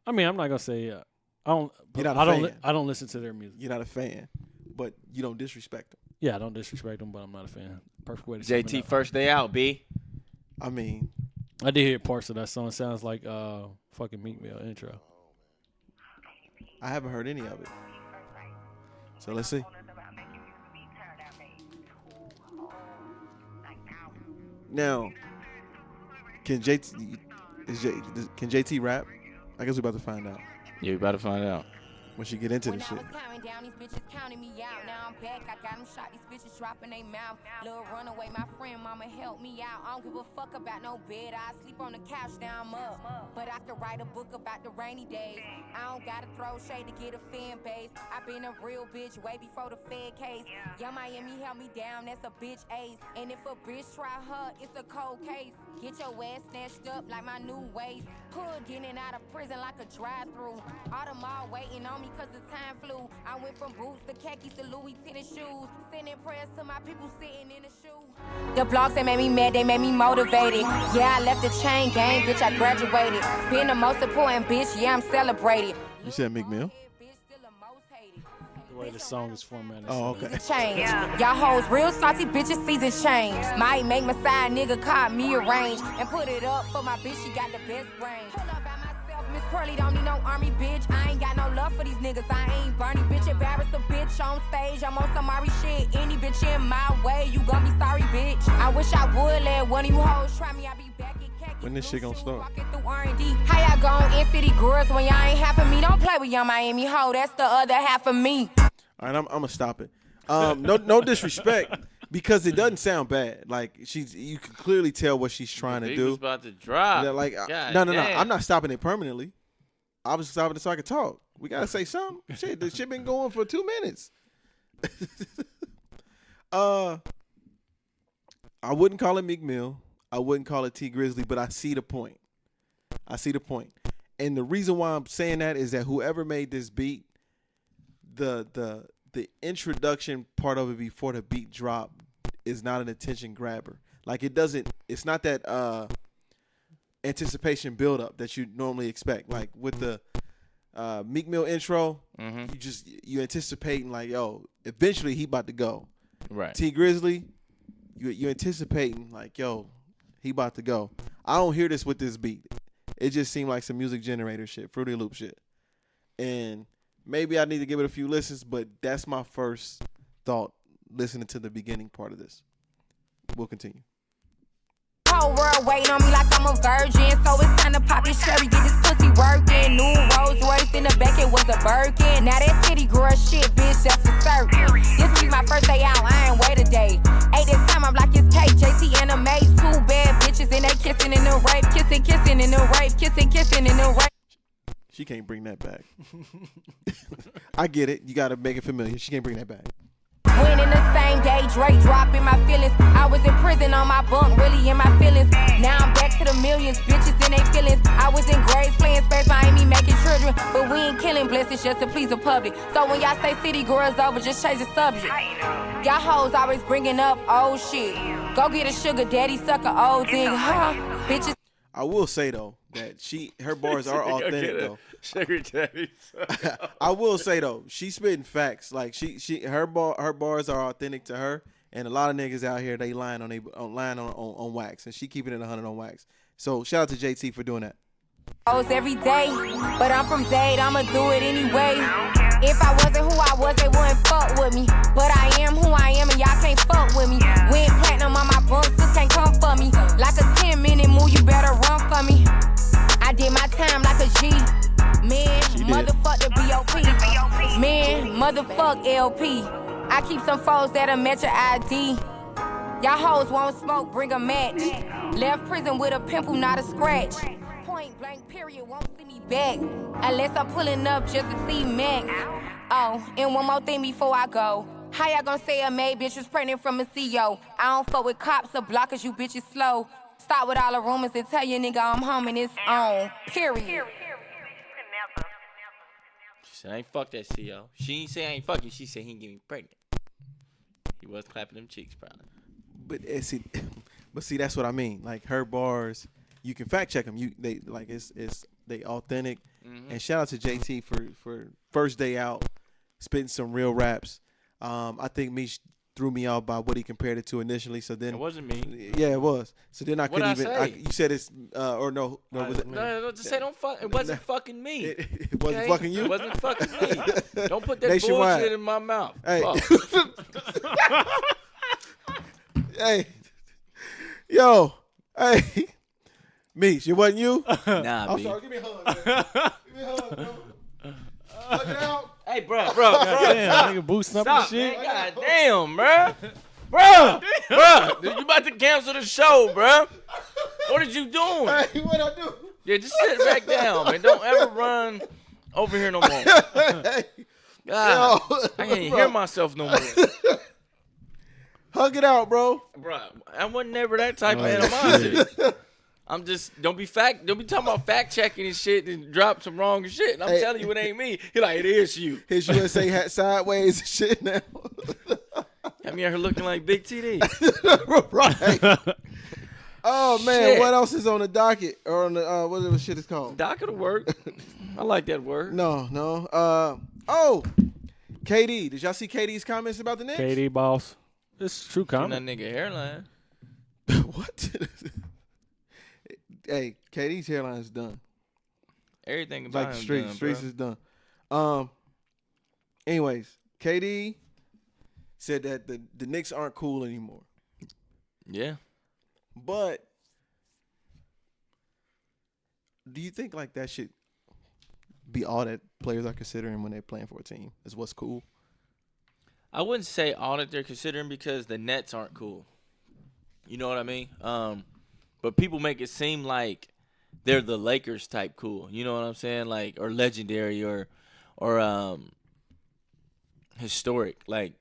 I mean I'm not gonna say I don't. You're not a I don't. fan. I don't listen to their music. You're not a fan, but you don't disrespect them. Yeah, I don't disrespect them, but I'm not a fan. Perfect way to sum it JT up. first day out, B. I mean, I did hear parts of that song. Sounds like fucking Meek Mill intro. I haven't heard any of it. So let's see. Now, can JT rap? I guess we're about to find out Yeah, we about to find out. when she get into this shit. Counting down, these bitches counting me out. Now I'm back, I got them shot, these bitches dropping they mouth. Little runaway, my friend, mama help me out. I don't give a fuck about no bed, I sleep on the couch, now I'm up. But I could write a book about the rainy days. I don't gotta throw shade to get a fan base. I been a real bitch way before the Fed case. Young Miami held me down, that's a bitch ace. And if a bitch try her, it's a cold case. Get your ass snatched up like my new waist. Hood getting out of prison like a drive-through. All the mall waiting on me cause the time flew. I went from boots to khakis to Louis tennis shoes. Sending prayers to my people sitting in the shoe. The blogs, they made me mad, they made me motivated. Yeah, I left the chain gang, bitch, I graduated. Being the most important bitch, yeah, I'm celebrated. You said Meek Mill? The way the song is formatted. Oh, okay. Change. Y'all hoes real salty bitches, season change. Might make my side nigga call me a range and put it up for my bitch, she got the best brain. Pull up by myself, Miss Pearly don't need no army bitch. I ain't got no love for these niggas, I ain't Bernie bitch. Embarrass a bitch on stage, I'm on some Ari shit. Any bitch in my way, you gon' be sorry, bitch. I wish I would let one of you hoes try me, I be back in khakis. When this shit gonna start? Walking through R&D. How y'all gon' in city girls when y'all ain't half of me? Don't play with young Miami hoe, that's the other half of me. All right, I'm gonna stop it. No disrespect, because it doesn't sound bad. Like you can clearly tell what she's trying to Big do. was about to drop. Yeah, like God no. damn. I'm not stopping it permanently. I was stopping it so I could talk. We gotta say something. Shit, this shit been going for 2 minutes. I wouldn't call it Meek Mill. I wouldn't call it T Grizzly, but I see the point. And the reason why I'm saying that is that whoever made this beat, the introduction part of it before the beat drop is not an attention grabber. Like it's not that anticipation build up that you normally expect. Like with the Meek Mill intro, you anticipating like, yo, eventually he about to go. Right. T Grizzly, you anticipating like, yo, he about to go. I don't hear this with this beat. It just seemed like some music generator shit, Fruity Loop shit. And maybe I need to give it a few listens, but that's my first thought listening to the beginning part of this. We'll continue. Whole world waiting on me like I'm a virgin. So it's time to pop this cherry, get this pussy working. New Rolls Royce in the back, it was a Birkin. Now that city girl shit, bitch, that's for certain. This week my first day out, I ain't wait a day. Ain't this time I'm like it's Kate, JT and a mate. Two bad bitches and they kissing in the rape. Kissing in the rape. Kissing in the rape. She can't bring that back. I get it. You got to make it familiar. She can't bring that back. Winning the same day, Drake dropping my feelings. I was in prison on my bunk, really in my feelings. Now I'm back to the millions, bitches in they feelings. I was in grades playing Space Miami, making children. But we ain't killing blessings just to please the public. So when y'all say city girls over, just change the subject. Y'all hoes always bringing up old shit. Go get a sugar daddy, suck a old dick, huh? Bitches. I will say though that her bars are authentic though. Sugar daddy. I will say though, she spitting facts. Like her bars are authentic to her, and a lot of niggas out here they lying on wax, and she keeping it 100 on wax. So shout out to JT for doing that. Every day, but I'm from Dade, I'ma do it anyway. If I wasn't who I was, they wouldn't fuck with me. But I am who I am, and y'all can't fuck with me. Went platinum on my books, this can't come for me. Like a 10-minute move, you better run for me. I did my time like a G. Man, motherfuck the B.O.P. Man, motherfuck LP. I keep some foes that'll match your ID. Y'all hoes won't smoke, bring a match. Left prison with a pimple, not a scratch. Point blank period, won't see me back. Unless I'm pulling up just to see Max. Oh, and one more thing before I go. How y'all gonna say a maid bitch was pregnant from a CEO? I don't fuck with cops or blockers, you bitches slow. Stop with all the rumors and tell your nigga I'm home and it's on. Period. She said, I ain't fuck that CO. She ain't say I ain't fuck you. She said he ain't get me pregnant. He was clapping them cheeks, probably. But see, that's what I mean. Like her bars, you can fact check them. They authentic. Mm-hmm. And shout out to JT for first day out, spitting some real raps. I think Meech threw me off by what he compared it to initially. So then it wasn't me. Yeah, it was. So then I couldn't even. Say? You said it's or no? Was it? No, just say don't fuck. It wasn't fucking me. It wasn't fucking you. It wasn't fucking me. Don't put that Nationwide. bullshit in my mouth. Hey. Hey. Yo. Hey. Meech, it wasn't you? Nah, I'm B. sorry. Give me a hug, man. Give me a hug, bro. Hug it out. Hey, bro. Damn, nigga boosting up Stop, the shit. man. God damn, bro. Bro, you about to cancel the show, bro. What are you doing? Hey, what I do? Yeah, just sit back down, man. Don't ever run over here no more. Hey. God, Yo, I can't even hear myself no more. Hug it out, bro. Bro, I wasn't never that type of animosity. I'm just don't be talking about fact checking and shit and drop some wrong shit. And I'm telling you it ain't me. He like, it is you. His USA hat sideways and shit now. Got me out here looking like Big TD. Right. Oh man, Shit. what else is on the docket or on the whatever shit is called? Docket will work. I like that word. No. KD. Did y'all see KD's comments about the Knicks? KD boss. It's true That comment. nigga hairline. What? Hey, KD's hairline is done. Everything It's about like the him streets. done, Streets bro. is done. Anyways, KD said that the Knicks aren't cool anymore. Yeah. But do you think like that should be all that players are considering when they're playing for a team? Is what's cool? I wouldn't say all that they're considering because the Nets aren't cool. You know what I mean? But people make it seem like they're the Lakers type cool. You know what I'm saying? Like, or legendary or historic. Like,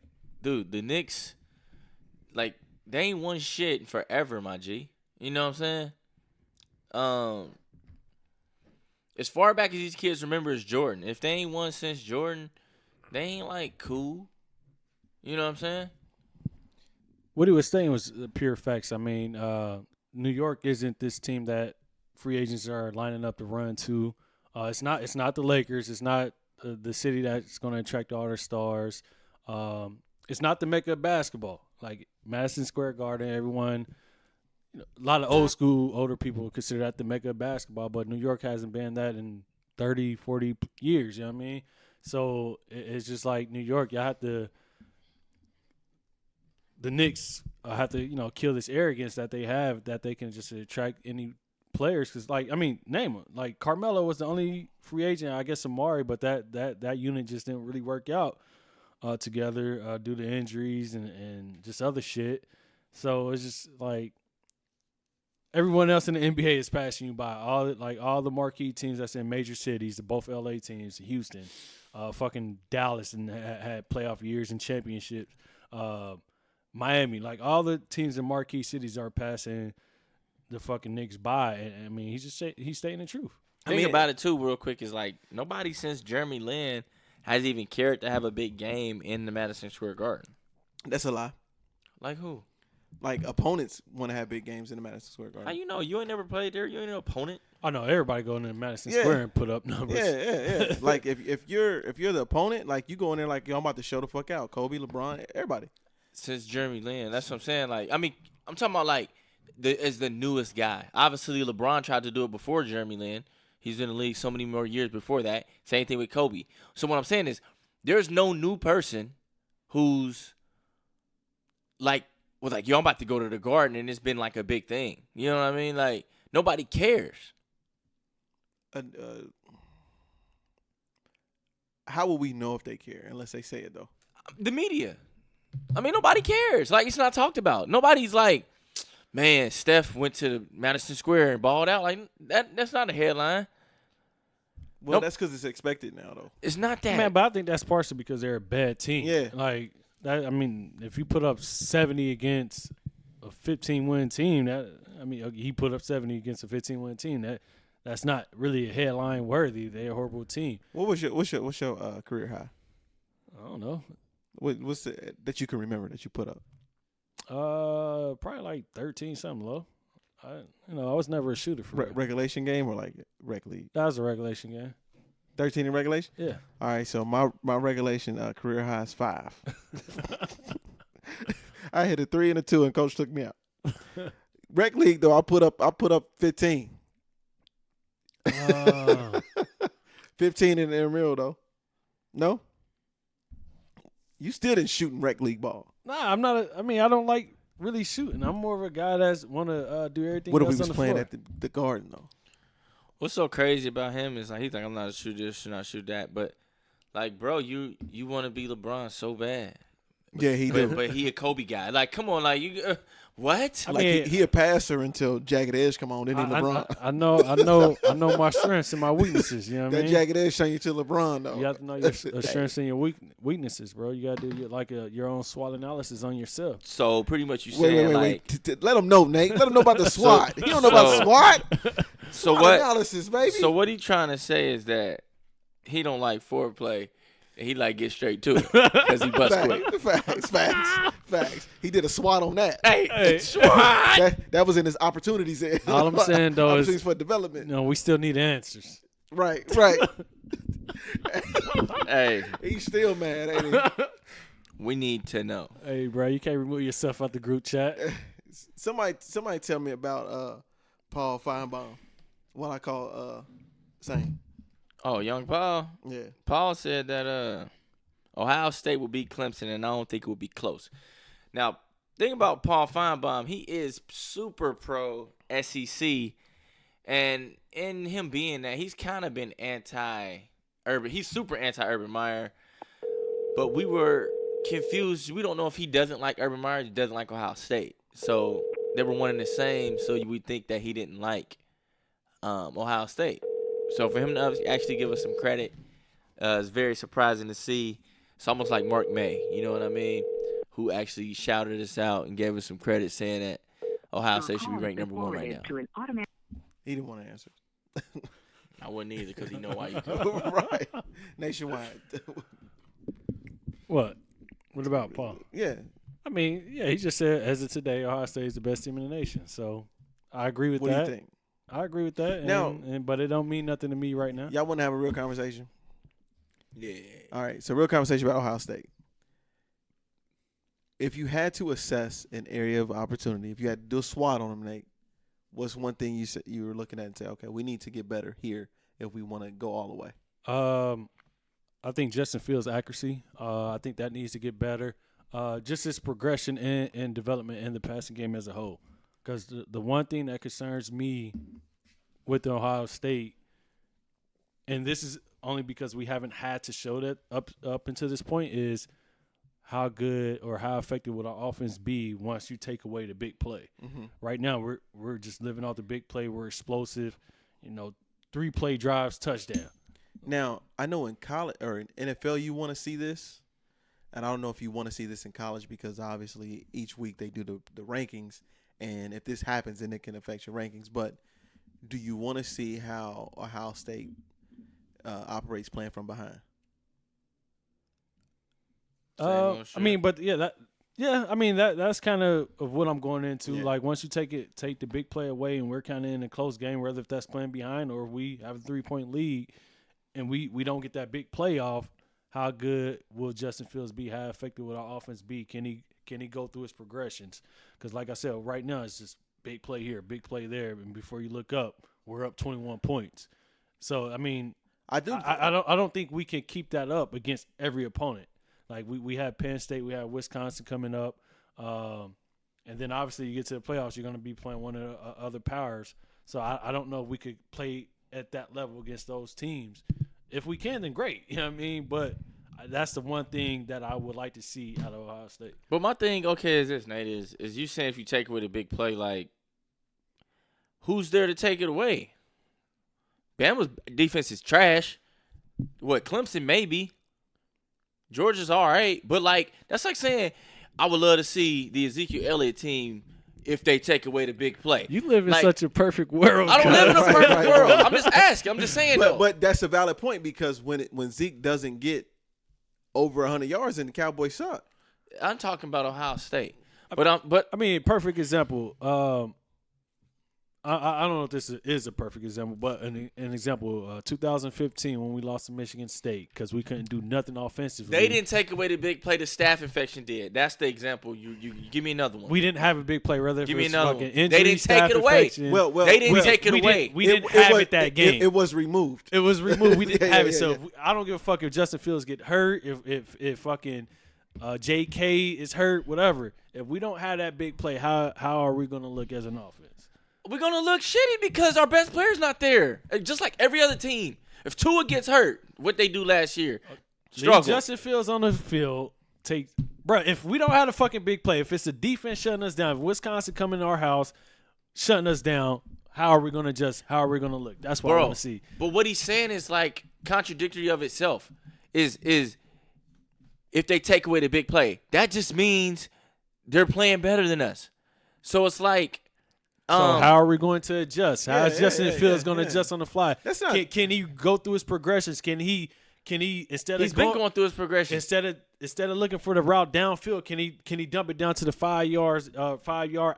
dude, the Knicks, like, they ain't won shit forever, my G. You know what I'm saying? As far back as these kids remember is Jordan. If they ain't won since Jordan, they ain't like cool. You know what I'm saying? What he was saying was the pure facts. I mean, New York isn't this team that free agents are lining up to run to. It's not the Lakers. It's not the city that's going to attract all their stars. it's not the mecca of basketball. Like Madison Square Garden, everyone, a lot of old school, older people consider that the mecca of basketball, but New York hasn't been that in 30, 40 years, you know what I mean? So it's just like New York, you have to – the Knicks have to, kill this arrogance that they have that they can just attract any players. Because, name them. Like, Carmelo was the only free agent, I guess Amari, but that unit just didn't really work out together due to injuries and just other shit. So it's just like everyone else in the NBA is passing you by. All the marquee teams that's in major cities, the both LA teams, Houston, fucking Dallas, and had playoff years and championships. Miami, like all the teams in marquee cities are passing the fucking Knicks by, and I mean he's stating the truth. Think about it too, real quick. Is like nobody since Jeremy Lin has even cared to have a big game in the Madison Square Garden. That's a lie. Like who? Like opponents want to have big games in the Madison Square Garden. How you know? You ain't never played there. You ain't an opponent. I know everybody going to Madison Square and put up numbers. Yeah. Like if you're the opponent, like you go in there like, yo, I'm about to show the fuck out. Kobe, LeBron, everybody. Since Jeremy Lin, that's what I'm saying. Like, I mean, I'm talking about like as the newest guy. Obviously, LeBron tried to do it before Jeremy Lin. He's in the league so many more years before that. Same thing with Kobe. So what I'm saying is, there's no new person who's like, yo, I'm about to go to the Garden, and it's been like a big thing. You know what I mean? Like, nobody cares. How will we know if they care unless they say it though? The media. I mean, nobody cares. Like, it's not talked about. Nobody's like, man, Steph went to Madison Square and balled out. Like, that's not a headline. Well, that's because it's expected now, though. It's not that. Man, but I think that's partially because they're a bad team. Yeah. Like, that. I mean, if you put up 70 against a 15-win team, he put up 70 against a 15-win team. That's not really a headline worthy. They're a horrible team. What's your career high? I don't know. What's that you can remember that you put up? Probably like 13 something low. I was never a shooter for real. Regulation game or like rec league? That was a regulation game. 13 in regulation? Yeah. All right, so my regulation career high is 5. I hit a 3 and a 2, and coach took me out. Rec league though, I put up 15. 15 in the intramural though. No. You still didn't shoot in rec league ball. Nah, I'm not. I don't like really shooting. I'm more of a guy that's want to do everything. What if we else was on the playing floor. at the Garden though? What's so crazy about him is like he think I'm not a shoot this, should not shoot that. But like, bro, you want to be LeBron so bad. Yeah, he did. But he a Kobe guy. Like, come on, like you. What? I Like mean, he a passer until Jagged Edge come on. Then he LeBron. I know my strengths and my weaknesses. You know what I That mean? Jagged Edge turn you to LeBron though. You have to know your strengths and your weaknesses, bro. You got to do your own SWOT analysis on yourself. So pretty much you saying wait. Let him know, Nate. Let him know about the SWOT. He don't know about SWOT. So SWOT what? Analysis, baby. So what he trying to say is that he don't like foreplay. And he like get straight to it because he bust quick. Facts. He did a SWOT on that. Hey, SWAT. That was in his opportunities. All I'm saying though is, opportunities for development. we still need answers. Right. Hey, He's still mad, ain't he? we need to know. Hey, bro, you can't remove yourself out the group chat. Somebody tell me about Paul Feinbaum. What I call Sane. Oh, young Paul. Yeah. Paul said that Ohio State will beat Clemson, and I don't think it will be close. Now, think about Paul Feinbaum. He is super pro SEC, and in him being that, he's kind of been anti-Urban. He's super anti-Urban Meyer, but we were confused. We don't know if he doesn't like Urban Meyer or he doesn't like Ohio State. So they were one and the same, so you would think that he didn't like Ohio State. So for him to actually give us some credit is very surprising to see. It's almost like Mark May, you know what I mean, who actually shouted us out and gave us some credit saying that Ohio State should be ranked number 1 right now. He didn't want to answer. I wouldn't either because he know why you come. Right. Nationwide. What about Paul? Yeah. I mean, yeah, he just said as of today, Ohio State is the best team in the nation. So I agree with What that. do you think? I agree with that. Now- but it don't mean nothing to me right now. Y'all want to have a real conversation? Yeah. All right. So real conversation about Ohio State. if you had to assess an area of opportunity, if you had to do a SWOT on them, Nate, what's one thing you said you were looking at and say, okay, we need to get better here if we want to go all the way? I think Justin Fields' accuracy. I think that needs to get better. Just his progression and development in the passing game as a whole. Because the one thing that concerns me with Ohio State, and this is only because we haven't had to show that up until this point, is how good or how effective would our offense be once you take away the big play. Mm-hmm. Right now, we're just living off the big play. We're explosive. 3-play drives, touchdown. Now, I know in college or in NFL you want to see this, and I don't know if you want to see this in college because obviously each week they do the rankings, and if this happens, then it can affect your rankings. But do you want to see how Ohio State operates playing from behind? I mean, but that's kind of what I'm going into. Yeah. Like once you take the big play away, and we're kind of in a close game, whether if that's playing behind or we have a 3-point lead, and we don't get that big play off, how good will Justin Fields be? How effective will our offense be? Can he go through his progressions? Because like I said, right now it's just big play here, big play there, and before you look up, we're up 21 points. So I mean, I don't think we can keep that up against every opponent. Like we have Penn State, we have Wisconsin coming up, and then obviously you get to the playoffs, you're going to be playing one of the other powers. So I don't know if we could play at that level against those teams. If we can, then great. You know what I mean? But that's the one thing that I would like to see out of Ohio State. But my thing, okay, is this, Nate, is you saying if you take away the big play, like, who's there to take it away? Bama's defense is trash. What, Clemson maybe. Georgia's all right. But, like, that's like saying I would love to see the Ezekiel Elliott team if they take away the big play. You live in like, such a perfect world. I don't live in a perfect world. I'm just asking. I'm just saying, though. But that's a valid point because when Zeke doesn't get over 100 yards, then the Cowboys suck. I'm talking about Ohio State. But I mean, perfect example. I don't know if this is a perfect example, but an example, 2015 when we lost to Michigan State because we couldn't do nothing offensively. They didn't take away the big play. The staph infection did. That's the example. You give me another one. We didn't have a big play. Rather, give me another one. Injury, they didn't take it away. Well, they didn't take it away. We didn't have it that game. It was removed. It was removed. We didn't have it. So Yeah. I don't give a fuck if Justin Fields get hurt, if fucking J.K. is hurt, whatever. If we don't have that big play, how are we going to look as an offense? We're going to look shitty because our best player's not there. Just like every other team. If Tua gets hurt, what they do last year, struggle. Leave Justin Fields on the field. Bro, if we don't have a fucking big play, if it's the defense shutting us down, if Wisconsin coming to our house, shutting us down, how are we going to look? That's what I want to see. But what he's saying is like contradictory of itself. Is if they take away the big play, that just means they're playing better than us. So it's like, so how are we going to adjust? How is Justin Fields going to adjust on the fly? That's not. Can he go through his progressions? Can he instead he's of been going through his progression. Instead of looking for the route downfield, can he dump it down to the 5 yard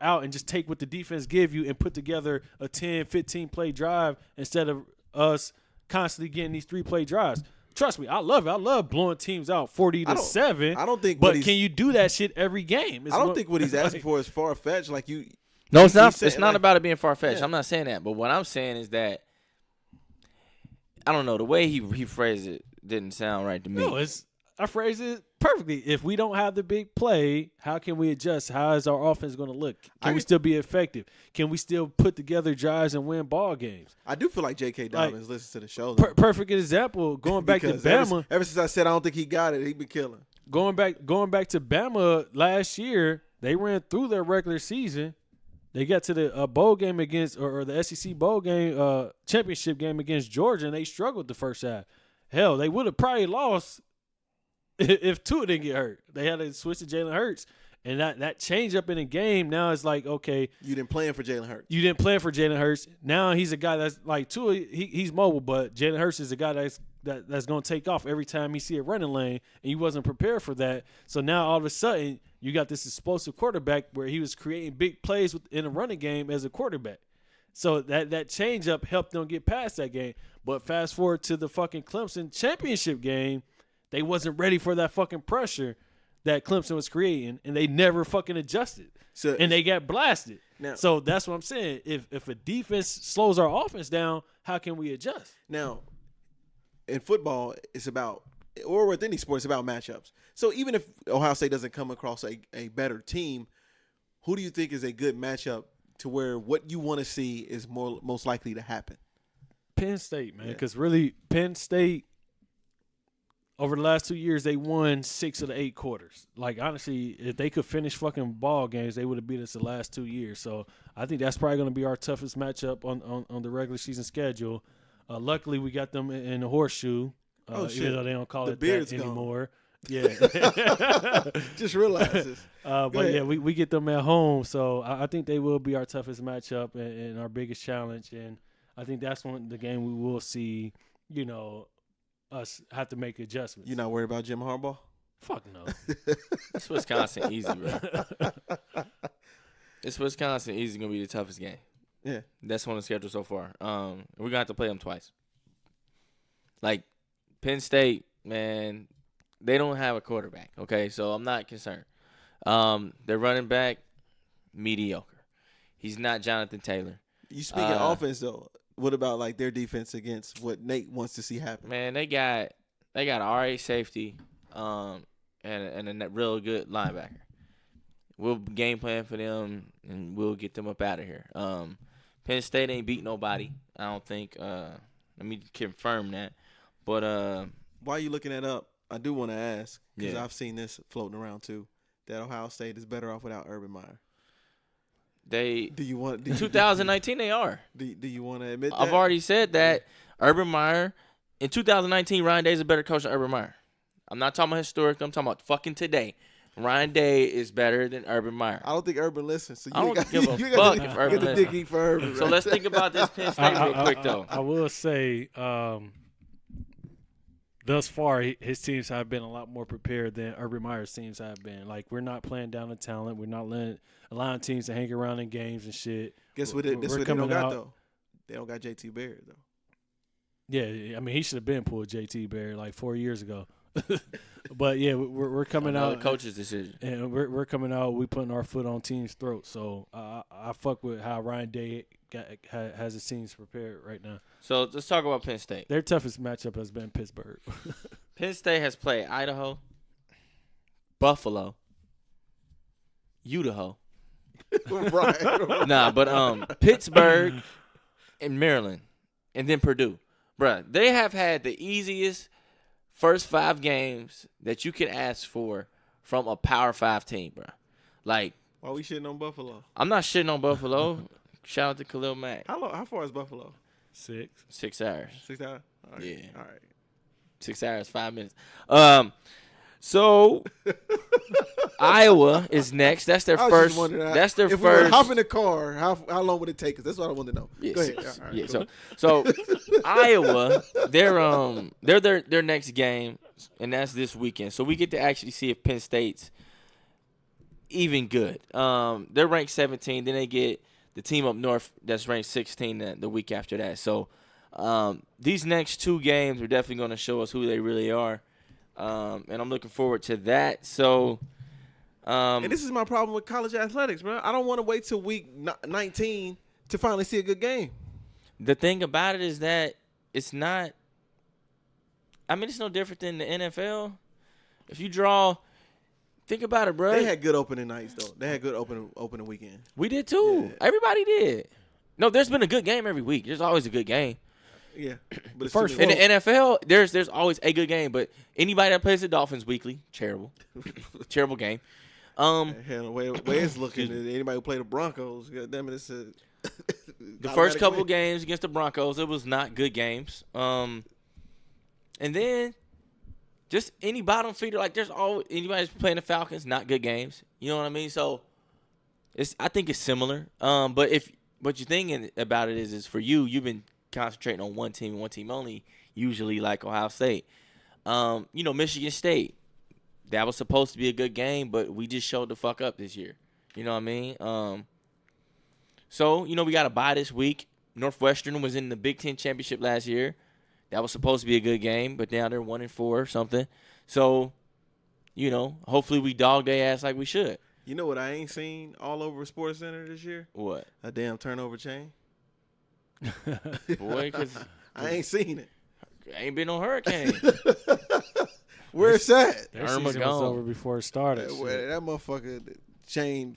out and just take what the defense give you and put together a 10, 15 play drive instead of us constantly getting these 3-play drives? Trust me, I love it. I love blowing teams out 40-7. I don't think. But can you do that shit every game? I don't think what he's asking for is far fetched. Like you. No, it's not. Saying, it's not like, about it being far fetched. Yeah. I'm not saying that. But what I'm saying is that I don't know, the way he phrased it didn't sound right to me. No, I phrased it perfectly. If we don't have the big play, how can we adjust? How is our offense going to look? Can we still be effective? Can we still put together drives and win ball games? I do feel like J.K. Dobbins listens to the show. Perfect example. Going back to Bama. Ever since I said I don't think he got it, he been killing. Going back to Bama last year, they ran through their regular season. They got to the bowl game against or the SEC bowl game, championship game against Georgia, and they struggled the first half. Hell, they would have probably lost if Tua didn't get hurt. They had to switch to Jalen Hurts, and that change up in the game now is like, okay, you didn't plan for Jalen Hurts. You didn't plan for Jalen Hurts. Now he's a guy that's like Tua. He's mobile, but Jalen Hurts is a guy that's going to take off every time he see a running lane, and he wasn't prepared for that. So now all of a sudden you got this explosive quarterback where he was creating big plays in a running game as a quarterback. So that change up helped them get past that game. But fast forward to the fucking Clemson championship game, they wasn't ready for that fucking pressure. that Clemson was creating, and they never fucking adjusted. So- and they got blasted. Now- So that's what I'm saying. If a defense slows our offense down, how can we adjust? Now, in football, it's about, or with any sport, it's about matchups. So even if Ohio State doesn't come across a better team, who do you think is a good matchup to where what you want to see is most likely to happen? Penn State, man, because really Penn State over the last 2 years they won 6 of the 8 quarters. Like honestly, if they could finish fucking ball games, they would have beat us the last 2 years. So I think that's probably going to be our toughest matchup on the regular season schedule. Luckily, we got them in the horseshoe. Even though they don't call The it beard's that gone. anymore. Yeah. Just realize this. But ahead. yeah, we get them at home, so I think they will be our toughest matchup and our biggest challenge. And I think that's the game we will see, us have to make adjustments. You're not worried about Jim Harbaugh? Fuck no. It's Wisconsin easy, bro. It's Wisconsin easy gonna be the toughest game. Yeah. That's on the schedule so far. We're gonna have to play them twice. Like Penn State, man, they don't have a quarterback. Okay, so I'm not concerned. Their running back, mediocre. He's not Jonathan Taylor. You speaking offense though. What about like their defense against what Nate wants to see happen? Man, they got an RA safety, and a real good linebacker. We'll game plan for them, and we'll get them up out of here. Penn State ain't beat nobody. I don't think. Let me confirm that. But Why are you looking that up? I do want to ask because Yeah. I've seen this floating around too. That Ohio State is better off without Urban Meyer. they Do you want? 2019 they are. Do you want to admit that? I've already said that. Urban Meyer in 2019, Ryan Day is a better coach than Urban Meyer. I'm not talking about historic. I'm talking about fucking today. Ryan Day is better than Urban Meyer. I don't think Urban listens. So you I ain't don't got, give a you fuck got if to Urban get the listens. digging for Urban. So right? let's think about this Penn State real quick though. I will say, thus far, his teams have been a lot more prepared than Urban Meyer's teams have been. Like, we're not playing down the talent. We're not allowing teams to hang around in games and shit. Guess what? This We're what they coming don't got out- though. They don't got JT Barrett though. Yeah, I mean, he should have been pulled JT Barrett like 4 years ago. But yeah, we're coming Another out. coach's decision. And we're coming out. We putting our foot on teams' throats. So I fuck with how Ryan Day has his teams prepared right now. So let's talk about Penn State. Their toughest matchup has been Pittsburgh. Penn State has played Idaho, Buffalo, Idaho. right. Nah, but Pittsburgh and Maryland, and then Purdue. Bruh, they have had the easiest first 5 games that you can ask for from a Power 5 team, bruh. Like, Why we shitting on Buffalo? I'm not shitting on Buffalo. Shout out to Khalil Mack. How far is Buffalo? 6. 6 hours. 6 hours. All right. Yeah. All right. 6 hours, 5 minutes. So Iowa is next. That's their I was first. just wondering, That's their if we were first. to hop in the car, how long would it take us? That's what I wanted to know. Yeah, Go ahead. so- All right, yeah, cool. so Iowa, they're their next game, and that's this weekend. So we get to actually see if Penn State's even good. They're ranked 17. Then they get the team up north that's ranked 16 the week after that. So these next 2 games are definitely going to show us who they really are, and I'm looking forward to that. So. And this is my problem with college athletics, bro. I don't want to wait till week 19 to finally see a good game. The thing about it is that it's not. I mean, it's no different than the NFL. If you draw, think about it, bro. They had good opening nights though. They had good opening weekend. We did too. Yeah. Everybody did. No, there's been a good game every week. There's always a good game. Yeah, but it's First too In many- the NFL, there's always a good game. But anybody that plays the Dolphins weekly, terrible game. Hell, way it's looking at anybody who played the Broncos. God damn it, it's a The first couple games against the Broncos, it was not good games. And then just any bottom feeder, like there's always anybody that's playing the Falcons, not good games. You know what I mean? So I think it's similar. But what you're thinking about it is for you've been concentrating on one team only, usually like Ohio State. Michigan State. That was supposed to be a good game, but we just showed the fuck up this year. You know what I mean? So, we got a bye this week. Northwestern was in the Big Ten championship last year. That was supposed to be a good game, but now they're 1-4 or something. So, hopefully we dog their ass like we should. You know what I ain't seen all over Sports Center this year? What? A damn turnover chain. Boy, because I ain't seen it. I ain't been on hurricane. Where's that? Their Irma season was gone. over before it started. That motherfucker chain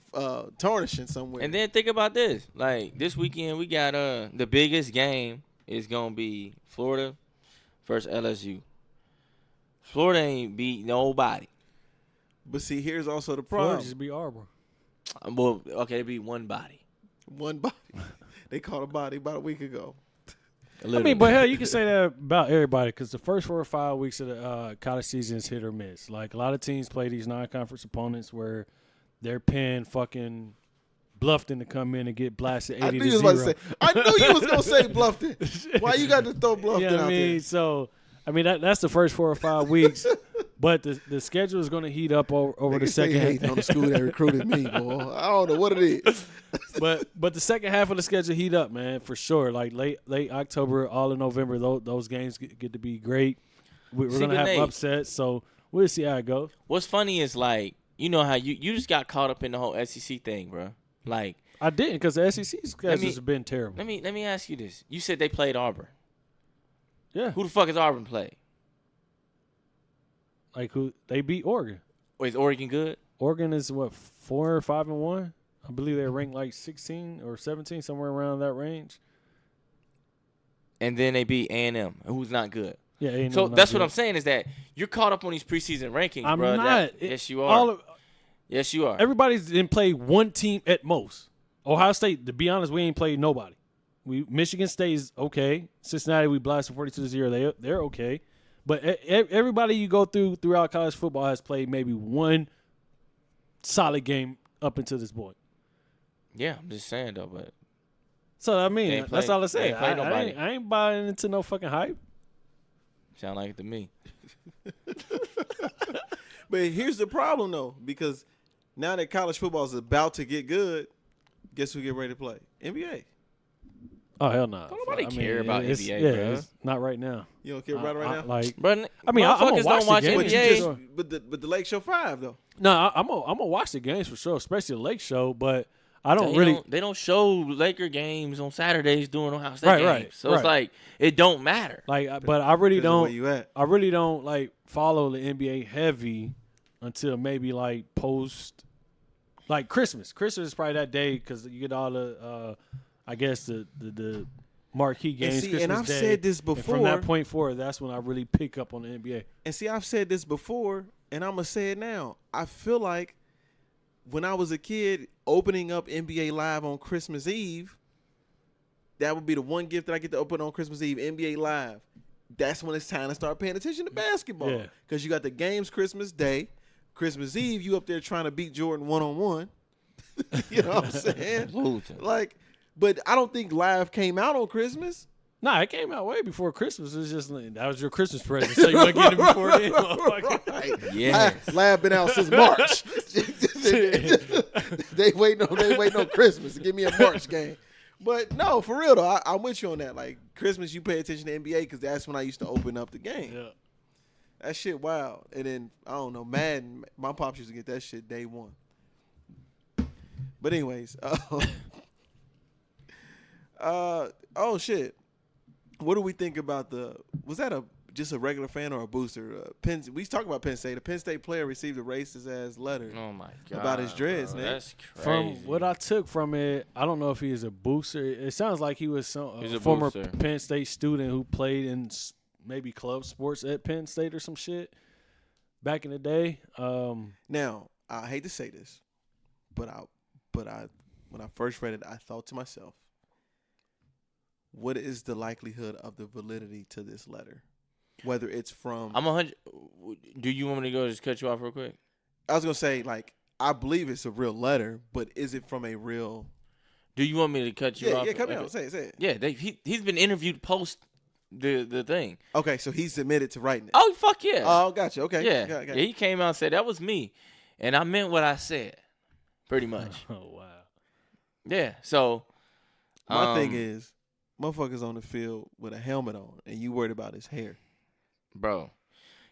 tarnishing somewhere. And then think about this. Like, this weekend, we got the biggest game is going to be Florida versus LSU. Florida ain't beat nobody. But see, here's also the Florida problem. just beat Auburn. Well, okay, they beat one body. One body. They caught a body about a week ago. I mean, but hell, you can say that about everybody because the first 4 or 5 weeks of the college season is hit or miss. Like, a lot of teams play these non-conference opponents where they're paying fucking Bluffton to come in and get blasted 80 I knew to you was 0. about to say. I knew you was gonna say Bluffton. Why you got to throw Bluffton You know what out I mean? there? So, I mean, that's the first 4 or 5 weeks. But the schedule is going to heat up over the Niggas say second hating on the school that recruited me, boy. I don't know what it is. but the second half of the schedule heat up, man, for sure. Like late October, all in November, those games get to be great. We're See, going to but have Nate, upsets, so we'll see how it goes. What's funny is, like, you know how you just got caught up in the whole SEC thing, bro. Like, I didn't because the SEC schedules have been terrible. let me ask you this. You said they played Auburn. Yeah. Who the fuck is Auburn play? Like who they beat Oregon. Or is Oregon good? Oregon is what 4 or 5-1. I believe they're ranked like 16 or 17, somewhere around that range. And then they beat A&M, who's not good. Yeah, A&M So not that's good. what I'm saying is that you're caught up on these preseason rankings, I'm bro. not. Yes, you are. Yes, you are. Everybody's didn't play one team at most. Ohio State, to be honest, we ain't played nobody. Michigan State is okay. Cincinnati, we blasted 42-0. They're okay. But everybody you go throughout college football has played maybe one solid game up until this point. Yeah, I'm just saying though, but So I They mean, ain't that's play- all I they say. ain't play nobody. I ain't buying into no fucking hype. sound like it to me. But here's the problem, though, because now that college football is about to get good, guess who get ready to play? NBA. Oh hell no! Don't nobody care about NBA, yeah, bro. It's not right now. You don't care about it right now? Like, But I mean, I'm gonna motherfuckers watch don't watch the game. But you NBA. just, but the Lake Show 5 though. no, I'm gonna watch the games for sure, especially the Lake Show. But I don't really. They don't show Laker games on Saturdays during Ohio State Right, games. right, So it's right. like it don't matter. Like, but I really Depends on where don't. you at. I really don't like follow the NBA heavy until maybe like post, like Christmas. Christmas is probably that day because you get all the, I guess the marquee games. see, Christmas and I've Day. said this And from that before. point forward, that's when I really pick up on the NBA. And see, I've said this before, and I'm going to say it now. I feel like when I was a kid, opening up NBA Live on Christmas Eve, that would be the one gift that I get to open on Christmas Eve, NBA Live. That's when it's time to start paying attention to basketball. Yeah. Because you got the games Christmas Day. Christmas Eve, you up there trying to beat Jordan one-on-one. You know what I'm saying? Losing. Like, but I don't think Live came out on Christmas. Nah, it came out way before Christmas. It was just like, that was your Christmas present, so you want to get it before then. motherfucker. Right. Yeah. Live been out since March. they waiting on Christmas to give me a March game. But no, for real though, I'm with you on that. Like Christmas, you pay attention to NBA because that's when I used to open up the game. Yeah. That shit wild. And then I don't know, Madden. My pops used to get that shit day one. But anyways, oh shit. What do we think about was that just a regular fan or a booster? We talk about Penn State. A Penn State player received a racist ass letter. Oh my god. About his dreads, bro. man. That's crazy. From what I took from it, I don't know if he is a booster. It sounds like he was He's a a former booster. Penn State student who played in maybe club sports at Penn State or some shit back in the day. Now, I hate to say this, but when I first read it, I thought to myself, what is the likelihood of the validity to this letter? Whether it's from I'm 100. Do you want me to go just cut you off real quick? I was gonna say, like, I believe it's a real letter, but is it from a real? Do you want me to cut you off? Yeah, come on, say it. Yeah, he's been interviewed post the thing. Okay, so he's admitted to writing it. Oh fuck yeah. Oh, gotcha. Okay, yeah. Got Yeah, he came out and said that was me, and I meant what I said, pretty much. Oh wow. Yeah. So My thing is, motherfuckers on the field with a helmet on, and you worried about his hair. bro,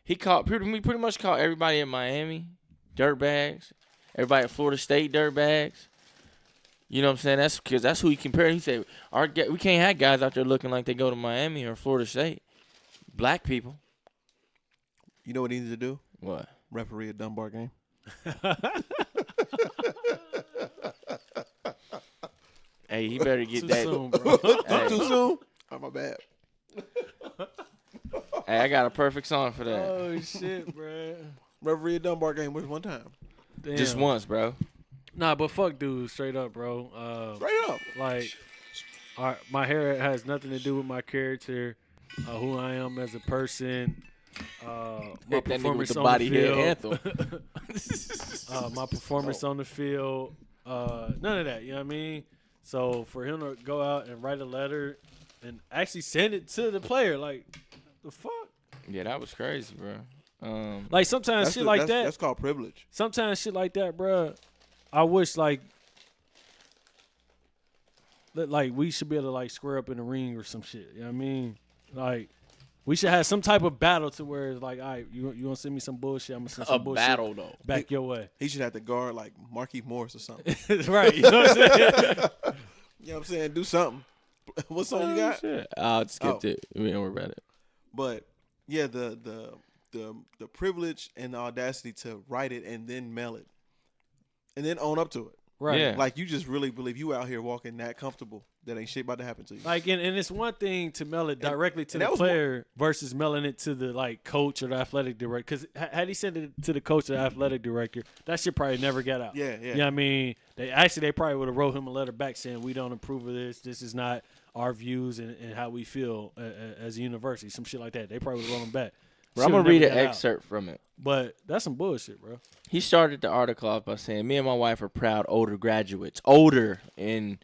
He pretty much called everybody in Miami dirtbags. Everybody at Florida State dirtbags. You know what I'm saying? That's because that's who he compared. He said, we can't have guys out there looking like they go to Miami or Florida State. Black people. You know what he needs to do? What? Referee a Dunbar game. Hey, he better get Too that. soon, bro. Hey, Too soon? Oh, my bad. hey, I got a perfect song for that. Oh shit, bro. Referee a Dunbar game was one time. Damn. Just once, bro. Nah, but fuck, dude, straight up, bro. Straight up. Like, my hair has nothing to do with my character, who I am as a person. My Hit that nigga with performance the on body the field. head anthem. My performance on the field. None of that. You know what I mean? So for him to go out and write a letter and actually send it to the player, like, the fuck? Yeah, that was crazy, bro. Like sometimes shit like that. That's called privilege. Sometimes shit like that, bro. I wish like we should be able to like square up in the ring or some shit. You know what I mean? Like we should have some type of battle to where it's like, all right, you gonna send me some bullshit? I'm gonna send some A bullshit battle, though. back your way. He should have to guard like Marquise Morris or something. Right? You know what I'm saying? You know what I'm saying? Do something. What song you got? Shit. I skipped it. We don't worry about it. But yeah, the privilege and the audacity to write it and then mail it, and then own up to it. Right. Yeah. Like you just really believe you out here walking that comfortable that ain't shit about to happen to you. Like, and it's one thing to mail it directly to and the that was player versus mailing it to the like coach or the athletic director. Because had he sent it to the coach or the athletic director, that shit probably never got out. Yeah. You know what I mean? They probably would have wrote him a letter back saying, we don't approve of this. This is not our views and how we feel as a university. Some shit like that. They probably would have wrote him back. Bro, I'm Shit going to never read an got out. excerpt from it. But that's some bullshit, bro. He started the article off by saying, me and my wife are proud older graduates. Older in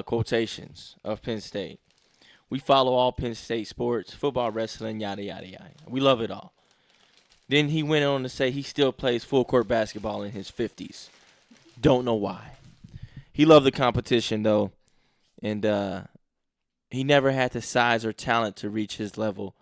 quotations of Penn State. We follow all Penn State sports, football, wrestling, yada, yada, yada. We love it all. Then he went on to say he still plays full court basketball in his 50s. Don't know why. He loved the competition, though. And he never had the size or talent to reach his level.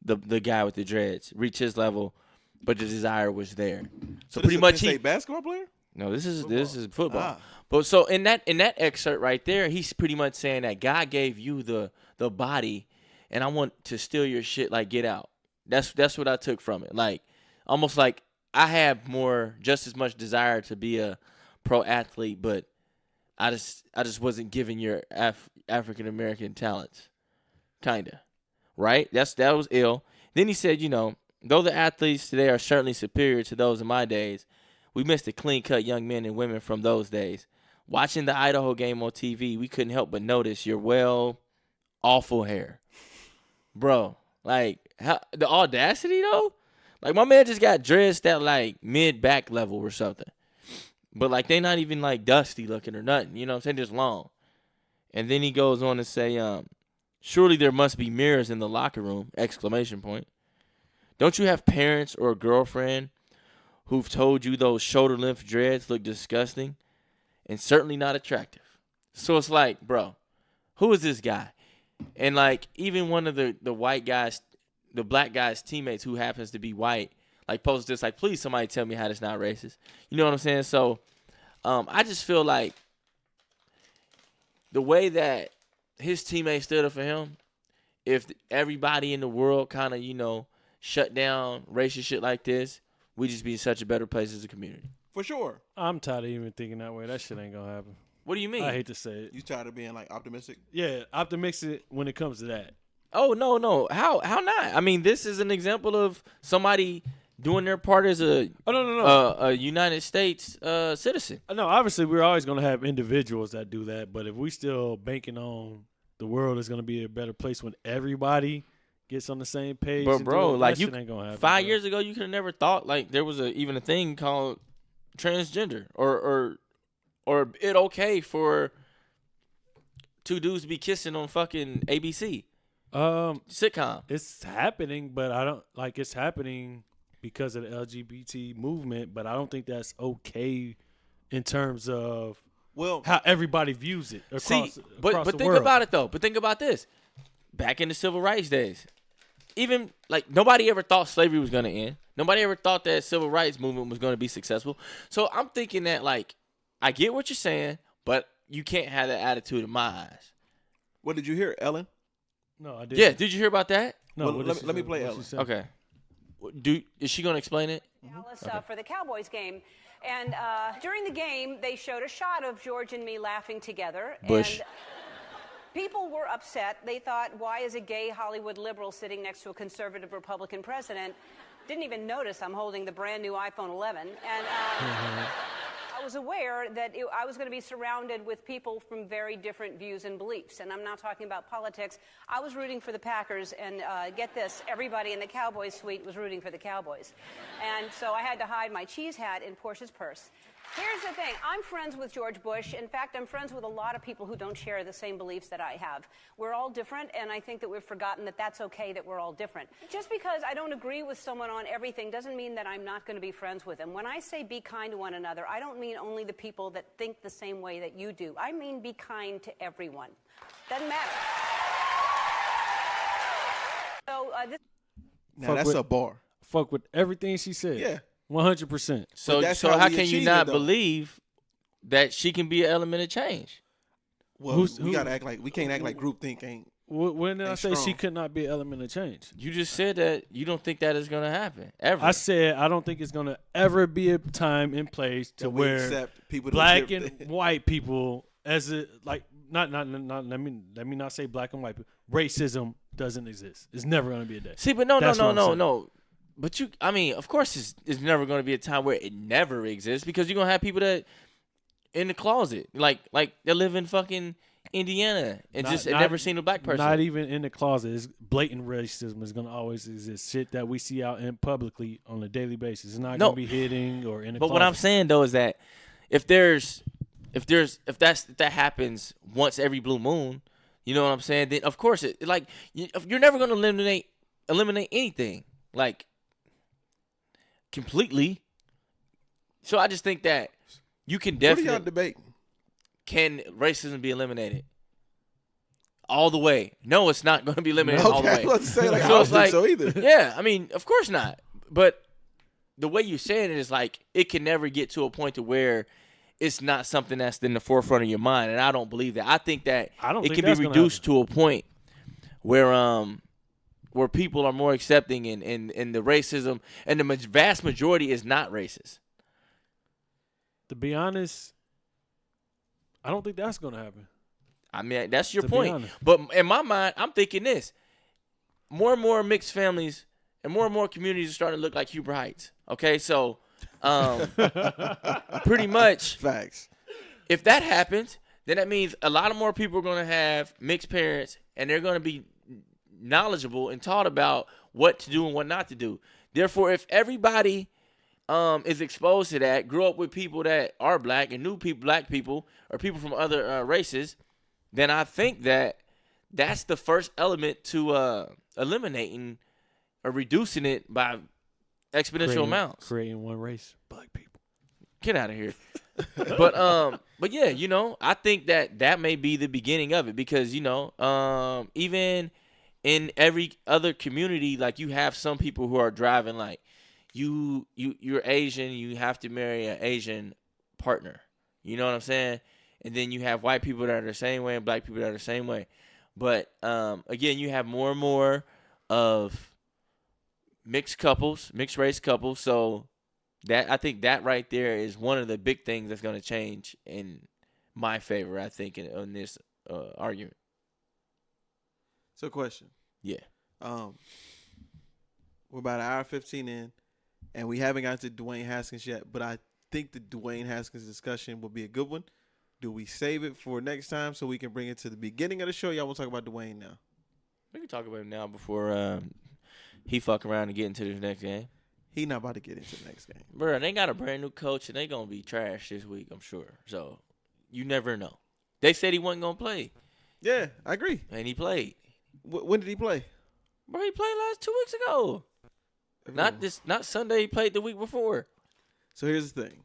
The guy with the dreads reach his level, but the desire was there. So pretty much Penn State basketball player. No, this is football. Ah. But so in that excerpt right there, he's pretty much saying that God gave you the body, and I want to steal your shit. Like, get out. That's what I took from it. Like, almost like I have just as much desire to be a pro athlete, but I just wasn't given your African American talents, kinda. Right? That was ill. Then he said, though the athletes today are certainly superior to those in my days, we missed the clean-cut young men and women from those days. Watching the Idaho game on TV, we couldn't help but notice your, awful hair. Bro, like, the audacity, though? Like, my man just got dressed at, like, mid-back level or something. But, like, they not even, like, dusty looking or nothing. You know what I'm saying? Just long. And then he goes on to say, surely there must be mirrors in the locker room, ! Don't you have parents or a girlfriend who've told you those shoulder-length dreads look disgusting and certainly not attractive? So it's like, bro, who is this guy? And, like, even one of the white guys, the black guy's teammates who happens to be white, like, posted this, like, please somebody tell me how that's not racist. You know what I'm saying? So I just feel like the way that his teammates stood up for him, if everybody in the world kind of, shut down racist shit like this, we'd just be in such a better place as a community. For sure. I'm tired of even thinking that way. That shit ain't gonna happen. What do you mean? I hate to say it. You tired of being like optimistic? Yeah, optimistic when it comes to that. Oh, no. How not? I mean, this is an example of somebody doing their part as a a United States citizen. No, obviously we're always gonna have individuals that do that, but if we still banking on the world is gonna be a better place when everybody gets on the same page. But bro, like shit ain't gonna happen, 5 years ago, you could have never thought like there was even a thing called transgender or it okay for two dudes to be kissing on fucking ABC sitcom. It's happening, but I don't like it's happening because of the LGBT movement. But I don't think that's okay in terms of how everybody views it across. But the think world. about it though. But think about this: back in the civil rights days, even like nobody ever thought slavery was gonna end. Nobody ever thought that civil rights movement was gonna be successful. So I'm thinking that like I get what you're saying, but you can't have that attitude in my eyes. What did you hear, Ellen? No, I didn't. Yeah, did you hear about that? No, Well, what let did she me say? play What Ellen. she said? Okay. Is she gonna explain it? Dallas for the Cowboys game. And during the game, they showed a shot of George and me laughing together. Bush. And people were upset. They thought, why is a gay Hollywood liberal sitting next to a conservative Republican president? Didn't even notice I'm holding the brand new iPhone 11. And I was aware that I was going to be surrounded with people from very different views and beliefs. And I'm not talking about politics. I was rooting for the Packers, and get this, everybody in the Cowboys suite was rooting for the Cowboys. And so I had to hide my cheese hat in Portia's purse. Here's the thing. I'm friends with George Bush. In fact, I'm friends with a lot of people who don't share the same beliefs that I have. We're all different, and I think that we've forgotten that that's okay that we're all different. Just because I don't agree with someone on everything doesn't mean that I'm not going to be friends with them. When I say be kind to one another, I don't mean only the people that think the same way that you do. I mean be kind to everyone. Doesn't matter. So this. Now Fuck that's with- a bar. Fuck with everything she said. Yeah. 100%. So that's so how how we can you achieve it, not though. believe that she can be an element of change? Well, we gotta act like we can't act like groupthink ain't. When did I Ain't say she strong. could not be an element of change? You just said that you don't think that is gonna happen ever. I said I don't think it's gonna ever be a time and place to That we where accept people to black live- and white people as a like not let me not say black and white people. Racism doesn't exist. It's never gonna be a day. See, but no. That's what I'm saying. But I mean, of course, it's never going to be a time where it never exists because you're gonna have people that in the closet, like they live in fucking Indiana and just never seen a black person. Not even in the closet. It's blatant racism is gonna always exist. Shit that we see out in publicly on a daily basis. It's not No. gonna be hitting or in the But closet. what I'm saying though is that if that happens once every blue moon, you know what I'm saying? Then of course you're never gonna eliminate anything like completely. So I just think that you can What are y'all definitely debating? can racism be eliminated all the way? No, it's not going to be eliminated all the way. Okay, let's say like I So don't it's think like, so either. yeah, I mean, of course not. But the way you're saying it is like it can never get to a point to where it's not something that's in the forefront of your mind, and I don't believe that. I think that I don't it think can that's be gonna reduced to a point where people are more accepting and the racism and the vast majority is not racist. To be honest, I don't think that's gonna happen. I mean, that's your To be point. honest. But in my mind, I'm thinking this. More and more mixed families and more communities are starting to look like Huber Heights. Okay, so pretty much Facts. if that happens, then that means a lot of more people are going to have mixed parents and they're going to be knowledgeable and taught about what to do and what not to do. Therefore, if everybody is exposed to that, grew up with people that are black and knew black people or people from other races, then I think that that's the first element to eliminating or reducing it by exponential amounts. Creating one race, black people. Get out of here. but yeah, you know, I think that may be the beginning of it because, you know, even in every other community, like you have some people who are driving like you're Asian, you have to marry an Asian partner. You know what I'm saying? And then you have white people that are the same way and black people that are the same way. But again, you have more and more of mixed race couples. So that I think that right there is one of the big things that's going to change in my favor, I think, in this argument. So, question. Yeah. We're about an hour 15 in, and we haven't gotten to Dwayne Haskins yet, but I think the Dwayne Haskins discussion will be a good one. Do we save it for next time so we can bring it to the beginning of the show? Y'all want to talk about Dwayne now? We can talk about him now before he fuck around and get into the next game. He not about to get into the next game. Bro, they got a brand new coach, and they going to be trash this week, I'm sure. So, you never know. They said he wasn't going to play, Yeah, I agree. and he played. When did he play? Bro, he played 2 weeks ago. Not Sunday. He played the week before. So here's the thing.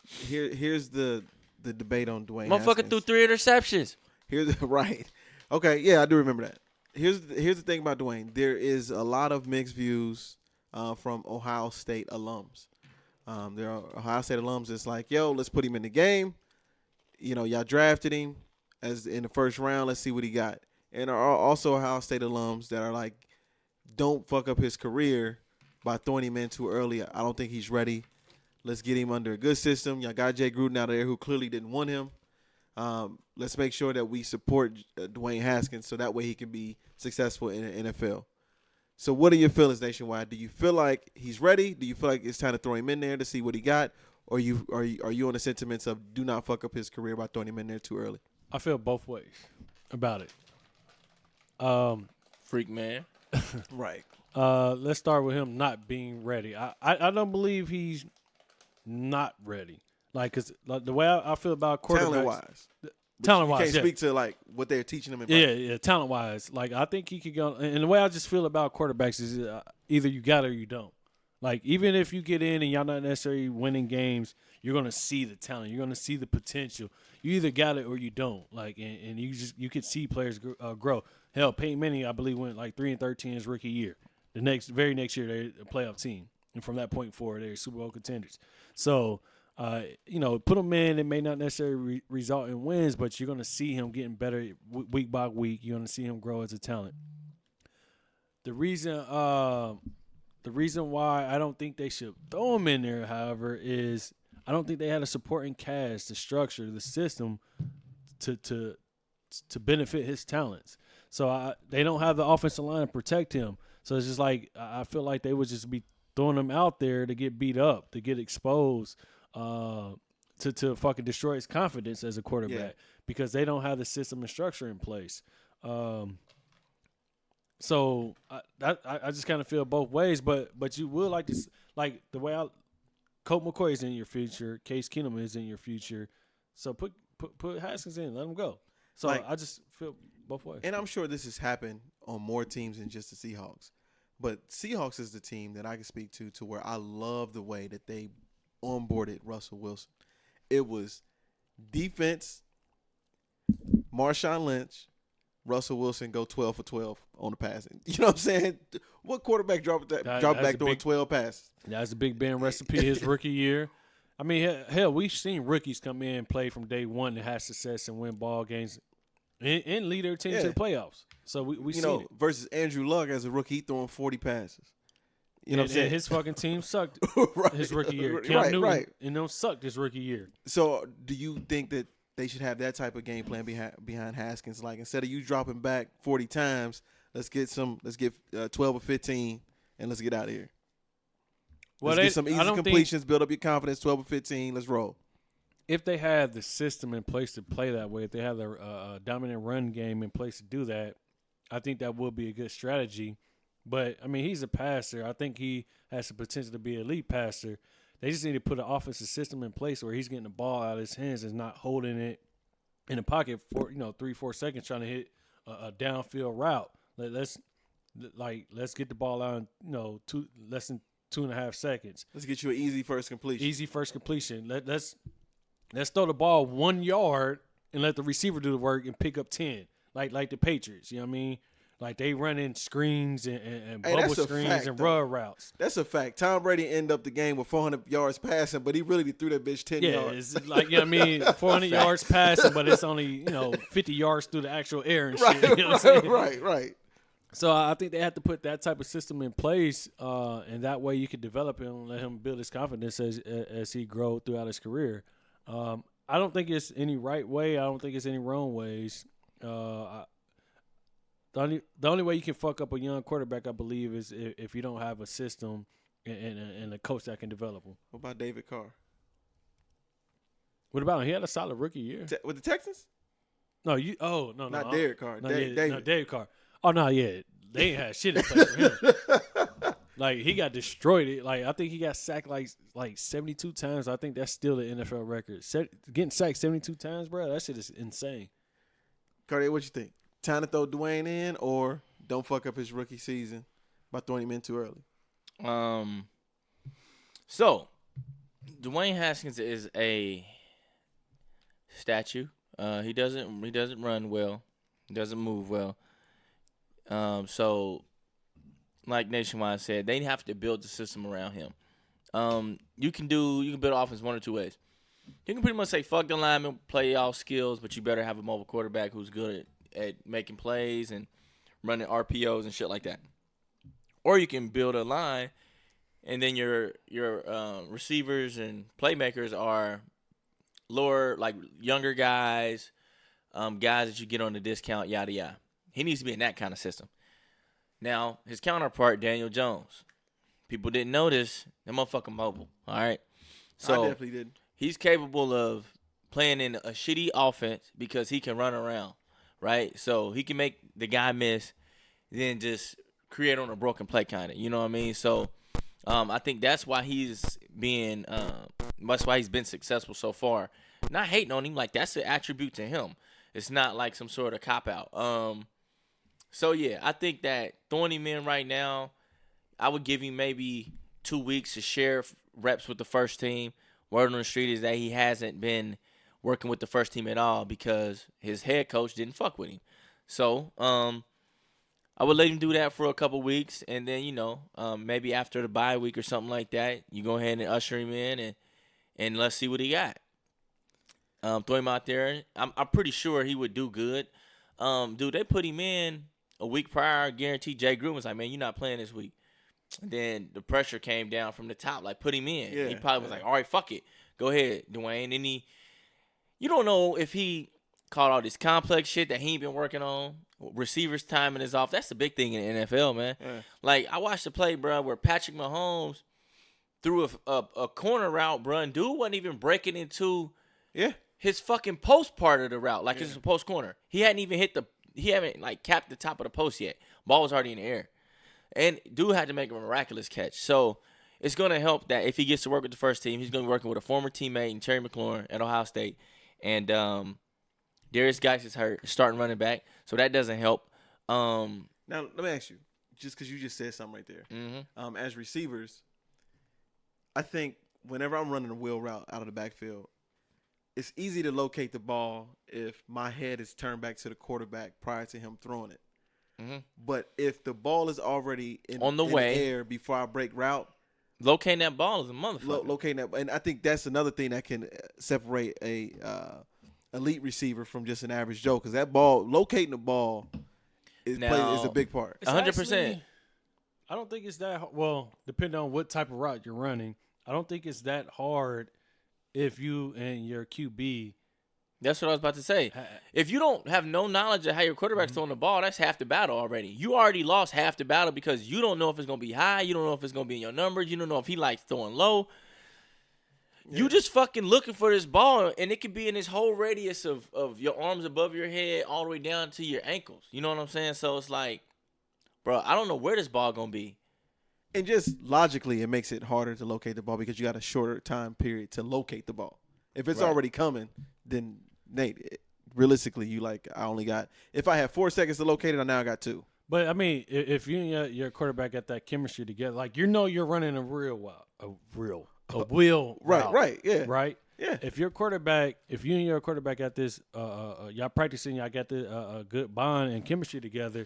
Here's the debate on Dwayne Motherfucker Haskins. threw 3 interceptions. Here's right. Okay, yeah, I do remember that. Here's the thing about Dwayne. There is a lot of mixed views from Ohio State alums. There are Ohio State alums that's like, yo, let's put him in the game. You know, y'all drafted him as in the first round. Let's see what he got. And there are also Ohio State alums that are like, don't fuck up his career by throwing him in too early. I don't think he's ready. Let's get him under a good system. Y'all got Jay Gruden out there who clearly didn't want him. Let's make sure that we support Dwayne Haskins so that way he can be successful in the NFL. So what are your feelings nationwide? Do you feel like he's ready? Do you feel like it's time to throw him in there to see what he got? Or are you on the sentiments of do not fuck up his career by throwing him in there too early? I feel both ways about it. Freak man. Right. Let's start with him not being ready. I don't believe he's not ready. Like, cause like, the way I feel about quarterbacks, talent-wise, you can't speak to like what they're teaching him. Yeah, talent-wise. Like, I think he could go. And the way I just feel about quarterbacks is either you got it or you don't. Like, even if you get in and y'all not necessarily winning games, you're gonna see the talent. You're gonna see the potential. You either got it or you don't. Like, and you can see players grow. Hell, Peyton Manning, I believe, went like 3-13 his rookie year. The very next year, they're a playoff team, and from that point forward, they're Super Bowl contenders. So, put him in. It may not necessarily result in wins, but you're going to see him getting better week by week. You're going to see him grow as a talent. The reason why I don't think they should throw him in there, however, is I don't think they had a supporting cast, the structure, the system to benefit his talents. So they don't have the offensive line to protect him. So it's just like I feel like they would just be throwing him out there to get beat up, to get exposed, to fucking destroy his confidence as a quarterback because they don't have the system and structure in place. So I just kind of feel both ways, but you would like to like the way Colt McCoy is in your future, Case Keenum is in your future, so put Haskins in, let him go. So I just feel both ways. And I'm sure this has happened on more teams than just the Seahawks. But Seahawks is the team that I can speak to where I love the way that they onboarded Russell Wilson. It was defense, Marshawn Lynch, Russell Wilson go 12 for 12 on the passing. You know what I'm saying? What quarterback dropped back throwing 12 passes? That's a Big Ben recipe his rookie year. I mean, hell, we've seen rookies come in, play from day one that has success and win ball games and lead their team to the playoffs. So we see it. Versus Andrew Luck as a rookie throwing 40 passes. You know what I'm saying? His fucking team sucked his rookie year. Right. And them sucked his rookie year. So do you think that they should have that type of game plan behind Haskins? Like instead of you dropping back 40 times, let's get 12 or 15 and let's get out of here. Let's get some easy completions, build up your confidence, 12 or 15, let's roll. If they have the system in place to play that way, if they have the dominant run game in place to do that, I think that would be a good strategy. But, I mean, he's a passer. I think he has the potential to be an elite passer. They just need to put an offensive system in place where he's getting the ball out of his hands and not holding it in the pocket for 3-4 seconds trying to hit a downfield route. Let's get the ball out in less than 2.5 seconds. Let's get you an easy first completion. Let's throw the ball 1 yard and let the receiver do the work and pick up 10, like the Patriots. You know what I mean? Like they run in screens and bubble screens and rub routes. That's a fact. Tom Brady ended up the game with 400 yards passing, but he really threw that bitch 10 yards. Yeah, it's like, 400 yards passing, but it's only, 50 yards through the actual air and shit. You know what I'm saying? Right. So I think they have to put that type of system in place, and that way you can develop him and let him build his confidence as he grows throughout his career. I don't think it's any right way. I don't think it's any wrong ways. The only way you can fuck up a young quarterback, I believe, is if you don't have a system and a coach that can develop him. What about David Carr? What about him? He had a solid rookie year. With the Texans? No, no. Not Derek Carr. David Carr. Oh, no, yeah. They ain't had shit in place for him. Like, he got destroyed. Like, I think he got sacked like 72 times. I think that's still the NFL record. Getting sacked 72 times, bro, that shit is insane. Cartier, what you think? Time to throw Dwayne in or don't fuck up his rookie season by throwing him in too early? So, Dwayne Haskins is a statue. He doesn't run well. He doesn't move well. So, like Nationwide said, they have to build the system around him. You can build offense one or two ways. You can pretty much say, fuck the lineman, play all skills, but you better have a mobile quarterback who's good at making plays and running RPOs and shit like that. Or you can build a line, and then your receivers and playmakers are lower, like younger guys, guys that you get on the discount, yada yada. He needs to be in that kind of system. Now, his counterpart, Daniel Jones. People didn't notice that motherfucker mobile. All right, so I definitely did. He's capable of playing in a shitty offense because he can run around, right? So he can make the guy miss, then just create on a broken play, kind of. You know what I mean? So I think that's why he's been successful so far. Not hating on him, like that's an attribute to him. It's not like some sort of cop out. So yeah, I think that throwing him in right now, I would give him maybe 2 weeks to share reps with the first team. Word on the street is that he hasn't been working with the first team at all because his head coach didn't fuck with him. So I would let him do that for a couple weeks, and then maybe after the bye week or something like that, you go ahead and usher him in and let's see what he got. Throw him out there. I'm pretty sure he would do good. Dude, they put him in a week prior, guaranteed. Jay Gruden was like, man, you're not playing this week. And then the pressure came down from the top, like, put him in. Yeah, he probably was like, all right, fuck it. Go ahead, Dwayne. And you don't know if he caught all this complex shit that he ain't been working on. Receivers timing is off. That's the big thing in the NFL, man. Yeah. Like, I watched the play, bro, where Patrick Mahomes threw a corner route, bro, and dude wasn't even breaking into his fucking post part of the route, like it's a post corner. He haven't like capped the top of the post yet. Ball was already in the air. And dude had to make a miraculous catch. So it's going to help that if he gets to work with the first team, he's going to be working with a former teammate in Terry McLaurin at Ohio State. And Darius Geis is hurt, starting running back. So that doesn't help. Now, let me ask you, just because you just said something right there. As receivers, I think whenever I'm running a wheel route out of the backfield, it's easy to locate the ball if my head is turned back to the quarterback prior to him throwing it. But if the ball is already in the air before I break route, locating that ball is a motherfucker. Locating that, and I think that's another thing that can separate a elite receiver from just an average Joe, because that ball, locating the ball, is a big part. 100%. I don't think it's that well. Depending on what type of route you're running, I don't think it's that hard if you and your QB. That's what I was about to say. If you don't have no knowledge of how your quarterback's throwing the ball, that's half the battle already. You already lost half the battle because you don't know if it's going to be high. You don't know if it's going to be in your numbers. You don't know if he likes throwing low. Yeah. You just fucking looking for this ball, and it could be in this whole radius of your arms above your head all the way down to your ankles. You know what I'm saying? So it's like, bro, I don't know where this ball going to be. And just logically, it makes it harder to locate the ball because you got a shorter time period to locate the ball. If it's already coming, then Nate, realistically, if I have 4 seconds to locate it, I now got 2. But I mean, if you and your quarterback got that chemistry together, like you're running a wheel route, right, yeah, right, yeah. If you and your quarterback got this, y'all practicing, y'all got the good bond and chemistry together,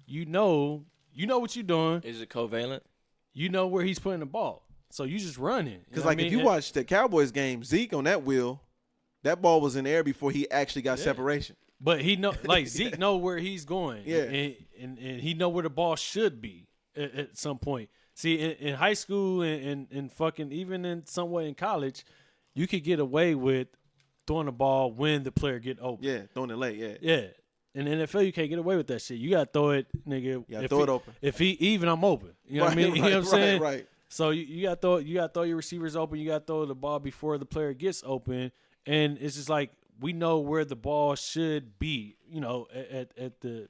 you know what you're doing. Is it covalent? You know where he's putting the ball, so you just run it. Because if you watch the Cowboys game, Zeke on that wheel. That ball was in the air before he actually got separation. But he know, like Zeke know where he's going. Yeah. And he know where the ball should be at some point. See, in high school and fucking even in some way in college, you could get away with throwing the ball when the player get open. Yeah, throwing it late, yeah. Yeah. In the NFL, you can't get away with that shit. You got to throw it, nigga. Yeah, throw it open. If he even, I'm open. You know what I mean? You know what I'm saying? Right. So you got to throw your receivers open. You got to throw the ball before the player gets open. And it's just like we know where the ball should be, at the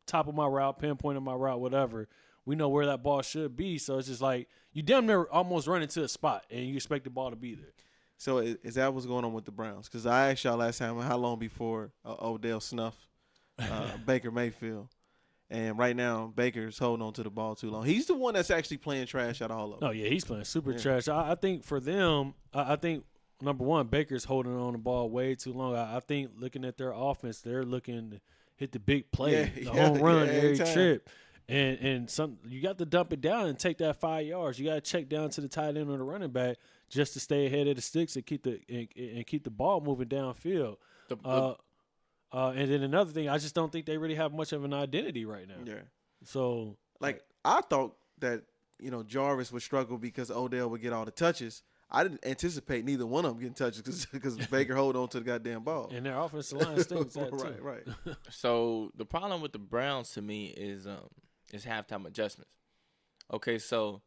top of my route, pinpoint of my route, whatever. We know where that ball should be. So it's just like you damn near almost run into a spot and you expect the ball to be there. So is that what's going on with the Browns? Because I asked y'all last time how long before Odell snuffed Baker Mayfield. And right now, Baker's holding on to the ball too long. He's the one that's actually playing trash out of all of them. Oh, yeah, he's playing super trash. I think for them, I think – number one, Baker's holding on the ball way too long. I think looking at their offense, they're looking hit the big play, Yeah, the home run yeah, every anytime. trip. And some you got to dump it down and take that 5 yards. You got to check down to the tight end or the running back just to stay ahead of the sticks and keep the ball moving downfield. And then another thing, I just don't think they really have much of an identity right now. Yeah. So Like I thought that Jarvis would struggle because Odell would get all the touches. I didn't anticipate neither one of them getting touches because Baker hold on to the goddamn ball. and their offensive line stinks that too. Right. So the problem with the Browns to me is halftime adjustments. Okay, so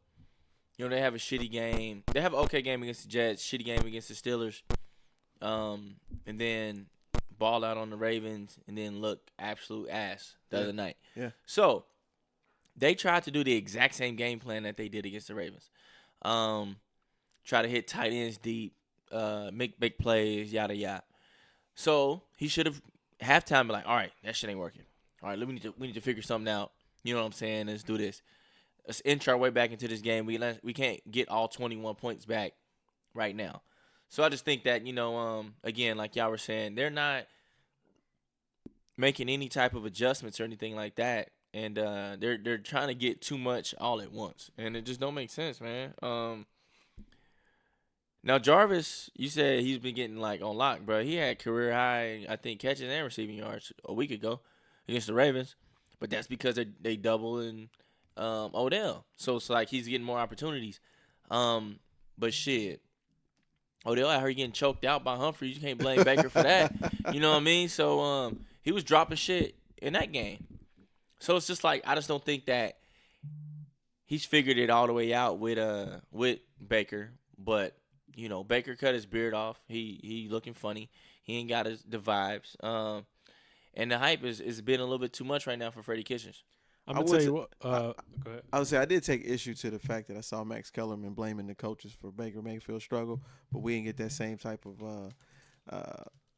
they have a shitty game. They have an okay game against the Jets, shitty game against the Steelers, and then ball out on the Ravens, and then look absolute ass the other night. Yeah. So they tried to do the exact same game plan that they did against the Ravens. Try to hit tight ends deep, make big plays, yada yada. So he should have halftime be like, all right, that shit ain't working. All right, we need to figure something out. You know what I'm saying? Let's do this. Let's inch our way back into this game. We can't get all 21 points back right now. So I just think that again, like y'all were saying, they're not making any type of adjustments or anything like that, and they're trying to get too much all at once, and it just don't make sense, man. Now Jarvis, you said he's been getting like on lock, bro. He had career high, I think, catches and receiving yards a week ago against the Ravens, but that's because they doubling Odell, so it's like he's getting more opportunities. But shit, Odell out here getting choked out by Humphries. You can't blame Baker for that. You know what I mean? So he was dropping shit in that game. So it's just like I just don't think that he's figured it all the way out with Baker, but. Baker cut his beard off. He looking funny. He ain't got the vibes. And the hype is been a little bit too much right now for Freddie Kitchens. I'm gonna tell you what. Go ahead. I would say I did take issue to the fact that I saw Max Kellerman blaming the coaches for Baker Mayfield's struggle, but we didn't get that same type of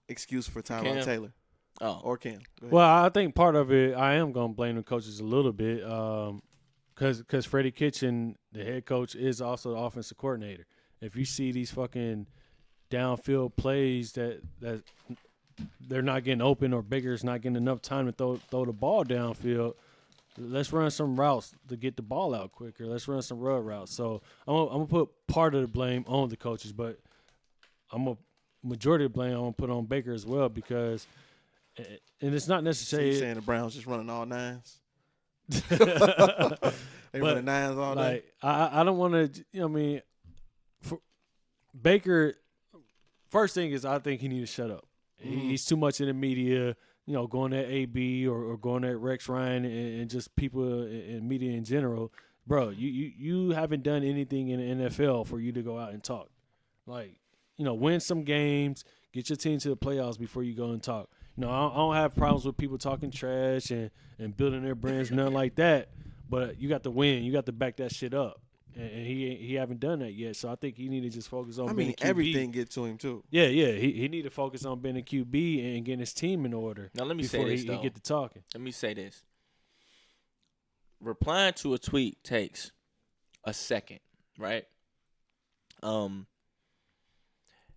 excuse for Tyrod Taylor. Oh, or Cam. Well, I think part of it, I am gonna blame the coaches a little bit, because Freddie Kitchen, the head coach, is also the offensive coordinator. If you see these fucking downfield plays that they're not getting open or Baker's not getting enough time to throw the ball downfield, let's run some routes to get the ball out quicker. Let's run some road routes. So I'm gonna put part of the blame on the coaches, but majority of the blame I'm gonna put on Baker as well because, and it's not So necessarily you saying the Browns just running all nines? They But, running nines all day. like I don't want to. For Baker, first thing is I think he needs to shut up. He's too much in the media, going at AB or going at Rex Ryan and just people in media in general. Bro, you haven't done anything in the NFL for you to go out and talk. Like, win some games, get your team to the playoffs before you go and talk. I don't have problems with people talking trash and building their brands, nothing like that. But you got to win. You got to back that shit up. And he haven't done that yet, so I think he need to just focus on being a QB. Everything get to him too. Yeah. He need to focus on being a QB and getting his team in order. Now let me before say this he though. get to talking. Let me say this. Replying to a tweet takes a second, right?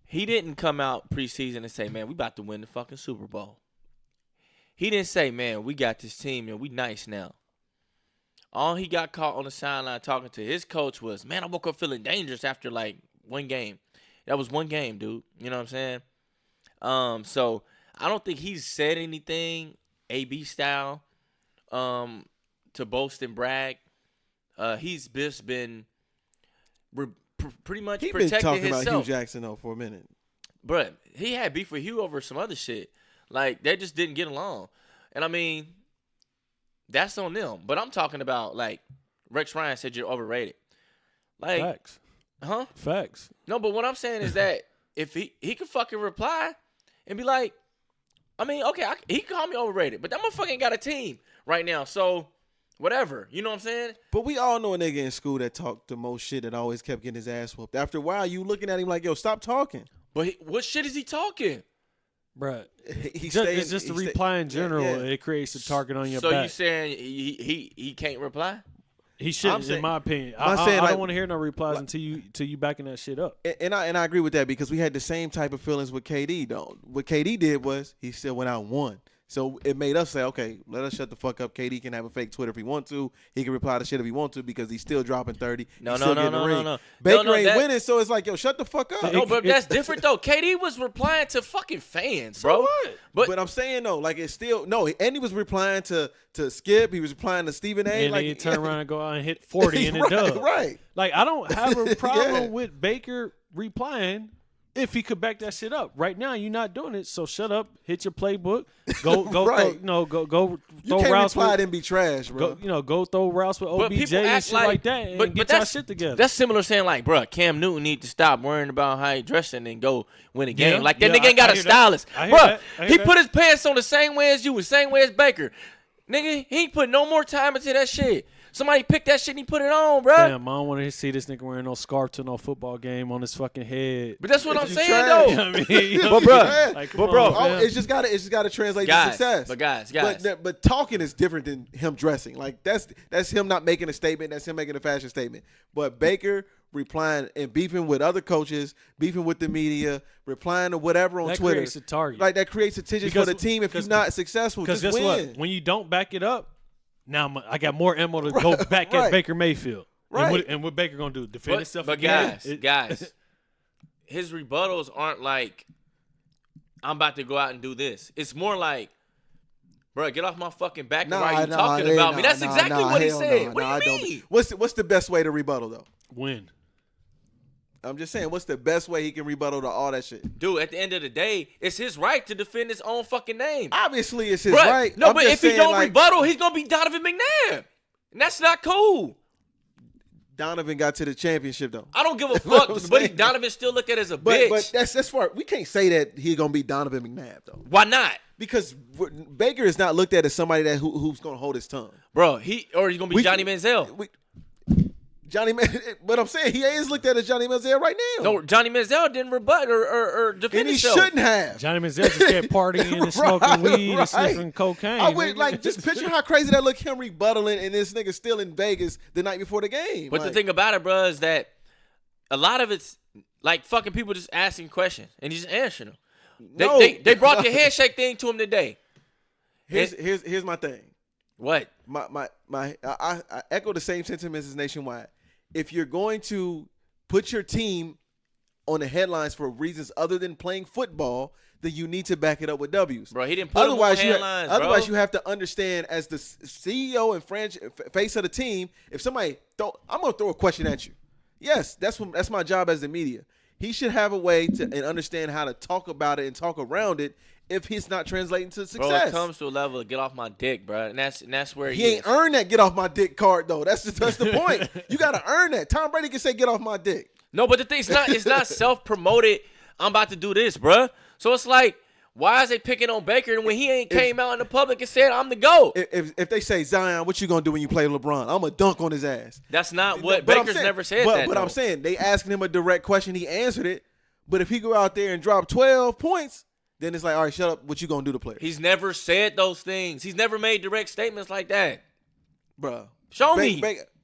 He didn't come out preseason and say, "Man, we about to win the fucking Super Bowl." He didn't say, "Man, we got this team and we nice now." All he got caught on the sideline talking to his coach was, "Man, I woke up feeling dangerous after like one game." That was one game, dude. You know what I'm saying? So I don't think he's said anything AB style to boast and brag. He's just been pretty much He been protecting talking himself. about Hugh Jackson though for a minute. But he had beef with Hugh over some other shit. Like, they just didn't get along. And I mean, that's on them. But I'm talking about, like, Rex Ryan said you're overrated. Like, Facts. huh? Facts. No, but what I'm saying is that if he could fucking reply and be like, I mean, okay, he can call me overrated, but that motherfucker ain't got a team right now. So, whatever. You know what I'm saying? But we all know a nigga in school that talked the most shit that always kept getting his ass whooped. After a while, you looking at him like, yo, stop talking. But what shit is he talking? Bruh. It's It's just a reply in general. It creates a target on your So back. you saying he can't reply? He shouldn't, saying- in my opinion. I'm I saying, don't like- want to hear no replies until you backing that shit up. And I agree with that because we had the same type of feelings with KD, though. What KD did was he still went out and won. So it made us say, okay, let us shut the fuck up. KD can have a fake Twitter if he want to. He can reply to shit if he want to because he's still dropping 30. No. Baker ain't winning, so it's like, yo, shut the fuck up. No, but that's different though. KD was replying to fucking fans, bro. But I'm saying though, like it's still and he was replying to Skip. He was replying to Stephen A. And like he turn around and go out and hit 40 in the dub. Right. Like I don't have a problem Yeah. with Baker replying if he could back that shit up. Right now, you're not doing it, so shut up. Hit your playbook. Go. Right. Go. You Throw can't routes reply with. and be trash, bro. Go throw routes with But OBJ people and act shit like that, and get y'all shit together. That's similar saying like, bro, Cam Newton need to stop worrying about how he dressing and go win a game. Yeah, Like that yeah, nigga ain't got I a hear that. stylist, I hear bro. that. I hear He that. put his pants on the same way as you, the same way as Baker. Nigga, he ain't put no more time into that shit. Somebody picked that shit and he put it on, bro. Damn, I don't want to see this nigga wearing no scarf to no football game on his fucking head. But that's what I'm You saying trash. though. You know what I mean? But bro, Like, come but bro, on, fam. It's just gotta translate to Guys, success. but guys. But talking is different than him dressing. Like that's him not making a statement. That's him making a fashion statement. But Baker replying and beefing with other coaches, beefing with the media, replying to whatever on That Twitter. creates a target. Like that creates attention for the team. If you're not successful, Because just guess win. what? When you don't back it up, now I got more ammo to go back right. at Baker Mayfield. Right. And what Baker gonna do? Defend himself But again? guys, his rebuttals aren't like, I'm about to go out and do this. It's more like, bro, get off my fucking back and why are you talking about me? That's exactly what he said. What do you mean? What's the best way to rebuttal though? Win. I'm just saying, what's the best way he can rebuttal to all that shit? Dude, at the end of the day, it's his right to defend his own fucking name. Obviously, it's his Bruh, right. No, I'm but just if he saying, don't like, rebuttal, he's going to be Donovan McNabb. And that's not cool. Donovan got to the championship though. I don't give a what fuck, I'm but saying. Donovan still look at it as a But bitch. that's far. We can't say that he's gonna be Donovan McNabb though, Why not? because Baker is not looked at as somebody who's gonna hold his tongue. Bro, he's going to be Johnny Manziel. Johnny Man, but I'm saying he is looked at as Johnny Manziel right now. No, Johnny Manziel didn't rebut or defend and he himself. shouldn't have. Johnny Manziel just kept partying and smoking weed and sniffing cocaine. I would nigga. like just picture how crazy that look. Him rebuttaling and this nigga still in Vegas the night before the game. But like, the thing about it, bro, is that a lot of it's like fucking people just asking questions and he's just answering them. No. They brought the handshake thing to him today. here's my thing. What? I echo the same sentiments as Nationwide. If you're going to put your team on the headlines for reasons other than playing football, then you need to back it up with W's. Bro, he didn't put him on headlines, bro. Otherwise, you have to understand as the CEO and face of the team, if somebody I'm going to throw a question at you. Yes, that's my job as the media. He should have a way to and understand how to talk about it and talk around it if he's not translating to success. Bro, it comes to a level of get off my dick, bro, and that's where He ain't earned that get off my dick card though. That's the point. You got to earn that. Tom Brady can say get off my dick. No, but the thing it's not self-promoted. I'm about to do this, bro. So it's like, why is they picking on Baker when he ain't came out in the public and said I'm the GOAT? If they say Zion, what you gonna do when you play LeBron? I'm gonna dunk on his ass. That's not what But I'm Baker's saying- never said. But, that, but though. I'm saying they asking him a direct question. He answered it. But if he go out there and drop 12 points, then it's like, all right, shut up. What you gonna do to players? He's never said those things. He's never made direct statements like that. Bruh. Show me.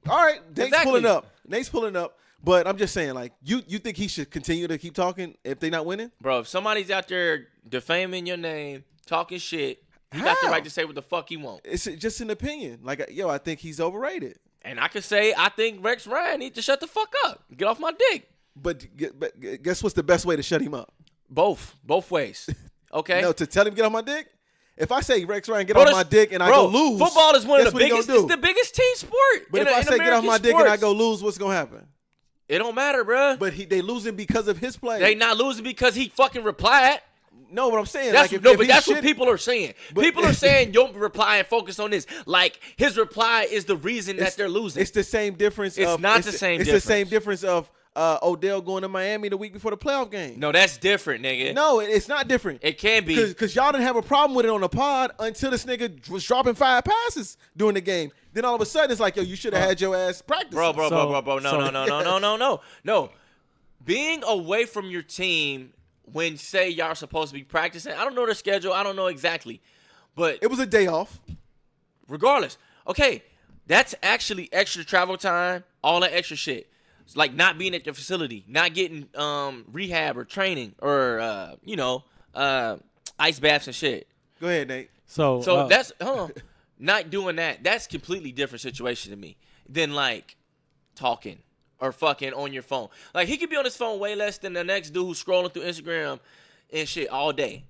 All right, Nate's Exactly. pulling up. Nate's pulling up. But I'm just saying, like, you think he should continue to keep talking if they not winning? Bro, if somebody's out there defaming your name, talking shit, he got the How? right to say what the fuck he want. It's just an opinion. Like, yo, I think he's overrated. And I can say I think Rex Ryan needs to shut the fuck up. Get off my dick. But guess what's the best way to shut him up? Both ways. Okay? No, to tell him get off my dick? If I say Rex Ryan get Bro, off my dick and I go lose, football is one of guess the what he biggest. gonna do? It's the biggest team sport. But in if I say get off American my dick and I sports. go lose, what's gonna happen? It don't matter, bro. But they losing because of his play. They not losing because he fucking replied. No, what I'm saying, That's like, no, if but he that's what should- people are saying. But- People are saying your reply and focus on this. Like his reply is the reason that they're losing. It's the same difference. It's of, not it's the same It's difference. the same difference of Odell going to Miami the week before the playoff game. No, that's different, nigga. No, it's not different. It can be. Because y'all didn't have a problem with it on the pod until this nigga was dropping 5 passes during the game. Then all of a sudden, it's like, yo, you should have had your ass practice. Bro. So- No. Being away from your team when, say, y'all are supposed to be practicing, I don't know their schedule. I don't know exactly. But It was a day off. regardless, okay, that's actually extra travel time, all that extra shit. It's like not being at the facility, not getting rehab or training or, ice baths and shit. Go ahead, Nate. So that's not doing that. That's completely different situation to me than like talking or fucking on your phone. Like he could be on his phone way less than the next dude who's scrolling through Instagram and shit all day.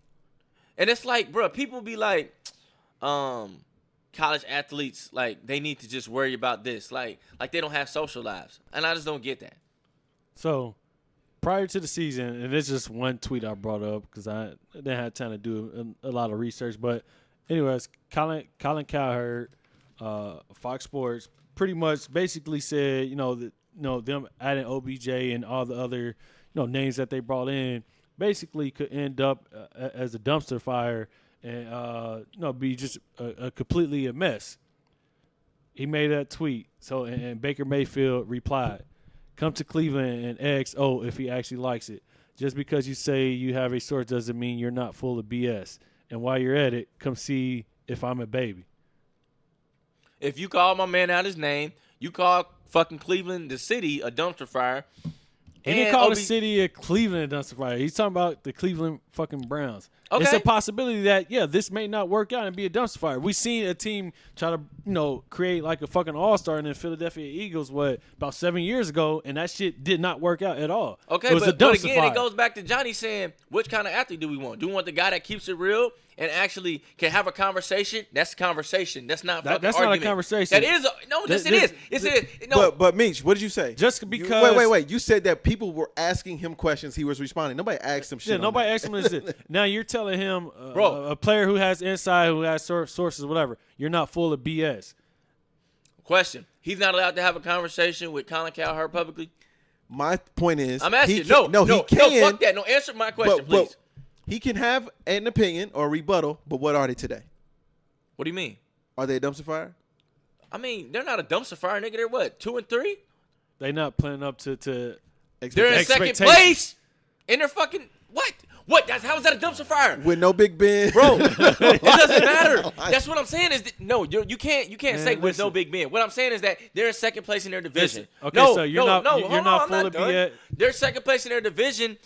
And it's like, bro, people be like, college athletes, like they need to just worry about this, like they don't have social lives, and I just don't get that. So prior to the season, and it's just one tweet I brought up because I didn't have time to do a lot of research. But anyways, Colin Cowherd, Fox Sports, pretty much basically said, them adding OBJ and all the other, names that they brought in, basically could end up as a dumpster fire and be just a completely a mess. He made that tweet. So and Baker Mayfield replied, "Come to Cleveland and ask if he actually likes it. Just because you say you have a source doesn't mean you're not full of BS. And while you're at it, come see if I'm a baby." If you call my man out his name, you call fucking Cleveland, the city, a dumpster fire. He didn't call the city of Cleveland a dumpster fire. He's talking about the Cleveland fucking Browns. Okay. It's a possibility that, this may not work out and be a dumpster fire. We've seen a team try to, create like a fucking all-star in the Philadelphia Eagles, about 7 years ago, and that shit did not work out at all. Okay, it was a but dumpster again, fire. it goes back to Johnny saying, which kind of athlete do we want? Do we want the guy that keeps it real and actually can have a conversation? That's a conversation. That's not fucking that's argument. not a conversation. That is it is. No, But Meech, what did you say? Just because Wait. You said that people were asking him questions. He was responding. Nobody asked him shit. Yeah, on nobody that. asked him this. Now you're telling him, Bro. a player who has insight, who has sources, whatever, you're not full of BS. question. He's not allowed to have a conversation with Colin Cowherd publicly? My point is, I'm asking. he No, he can. fuck that. No, answer my question, please. He can have an opinion or rebuttal, but what are they today? What do you mean? Are they a dumpster fire? I mean, they're not a dumpster fire, nigga. They're what, 2 and 3? They not playing up to They're in second expectations. place. And they're fucking what? What? How is that a dumpster fire? With no Big Ben, Bro, it doesn't matter. That's what I'm saying is that, no, you can't say with no listen. Big Ben. What I'm saying is that they're in second place in their division. Listen, okay, no, so you're no, not- no, you're hold not on, full I'm of not done. BS. They're second place in their division,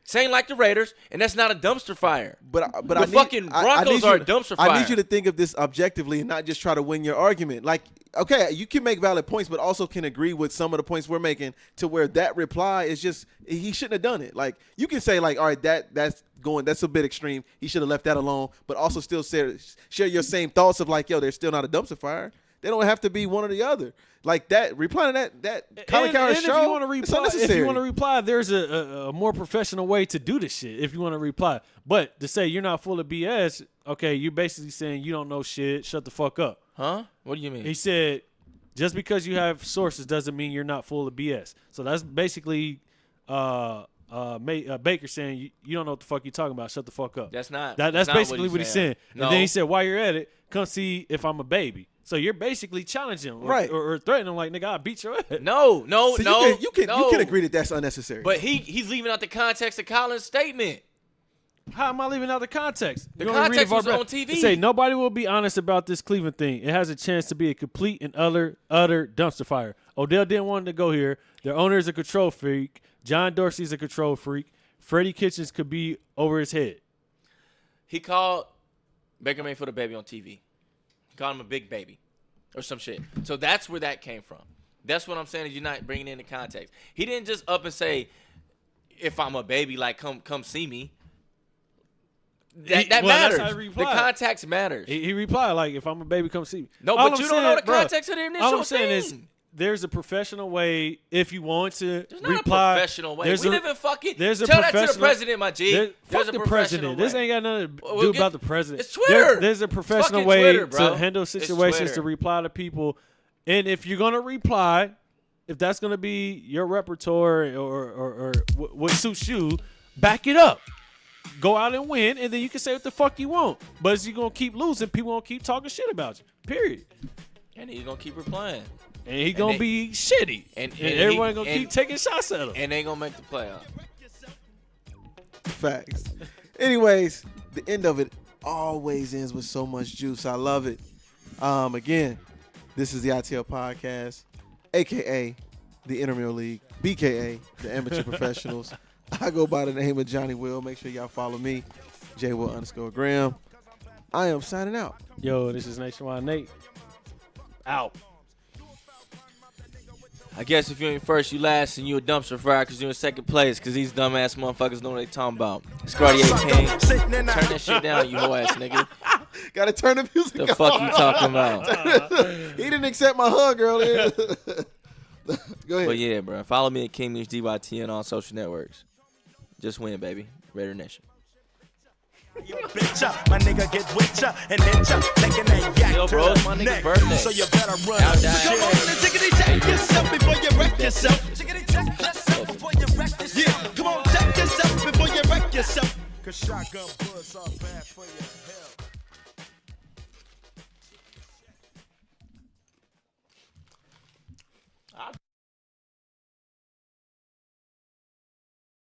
same like the Raiders, and that's not a dumpster fire. but The I need, fucking I Broncos need are you, a dumpster fire. I need you to think of this objectively and not just try to win your argument. Like, okay, you can make valid points, but also can agree with some of the points we're making to where that reply is just he shouldn't have done it. Like, you can say like, all right, that's a bit extreme. He should have left that alone, but also still share your same thoughts of like, yo, they're still not a dumpster fire. They don't have to be one or the other. Like that, replying to that Colin Cowherd show, if you want to it's reply, unnecessary. there's a more professional way to do this shit. If you want to reply, but to say you're not full of BS, okay, you're basically saying you don't know shit. Shut the fuck up. Huh? What do you mean? He said, just because you have sources doesn't mean you're not full of BS. So that's basically Baker saying you don't know what the fuck you're talking about. Shut the fuck up. That's not. That's not basically what he's saying. No. And then he said, while you're at it, come see if I'm a baby. So you're basically challenging him, Right. or threatening him like, nigga, I'll beat your ass. No. So you can agree that that's unnecessary. But he's leaving out the context of Colin's statement. How am I leaving out the context? The You wanna read context it was verbatim? on TV. It say nobody will be honest about this Cleveland thing. It has a chance to be a complete and utter dumpster fire. Odell didn't want to go here. Their owner is a control freak. John Dorsey's a control freak. Freddie Kitchens could be over his head. He called Baker Mayfield a baby on TV. He called him a big baby or some shit. So that's where that came from. That's what I'm saying is you're not bringing in the context. He didn't just up and say, if I'm a baby, like, come see me. That That's matters. how he The replied. context matters. He replied like, if I'm a baby, come see me. No, All but I'm you don't know the saying, context of the initial All I'm saying thing. is there's a professional way if you want to There's not reply. a professional way. There's We a- live in fucking. There's a Tell that to the professional- president, my G. Fuck There's a the professional president. This way. ain't got nothing to Well, do get- about the president. It's Twitter. There's a professional fucking way Twitter, bro. to handle It's situations, to Twitter. reply to people. And if you're gonna reply, if that's gonna be your repertoire or what suits you, back it up. Go out and win, and then you can say what the fuck you want. But if you're gonna keep losing, people gonna keep talking shit about you. Period. And he's gonna keep replying. And he gonna be shitty. and everyone he- gonna and- keep taking shots at him. And they ain't gonna make the playoff. Facts. Anyways, the end of it always ends with so much juice. I love it. Again, this is the ITL podcast, aka the Intramural League, BKA the Amateur Professionals. I go by the name of Johnny Will. Make sure y'all follow me, JWill_Graham. I am signing out. Yo, this is Nationwide Nate. Out. I guess if you ain't first, you last, and you a dumpster fire because you're in second place because these dumbass motherfuckers know what they talking about. Scotty A. King, turn that shit down, you whole ass nigga. Gotta turn the music The fuck you talking about? He didn't accept my hug earlier. Go ahead. But yeah, bro. Follow me at King Meets DYT on all social networks. Just win, baby. Raider Nation. My nigga get with ya and hit ya, thinking that yak. Yo, bro, it's my nigga's birthday. So you better run. Out So that. come on and jiggity check yourself before you wreck yourself. Jiggity check yourself before you wreck yourself. Yeah, come on, check yourself before you wreck yourself. Cause shotgun bullets are bad for your health.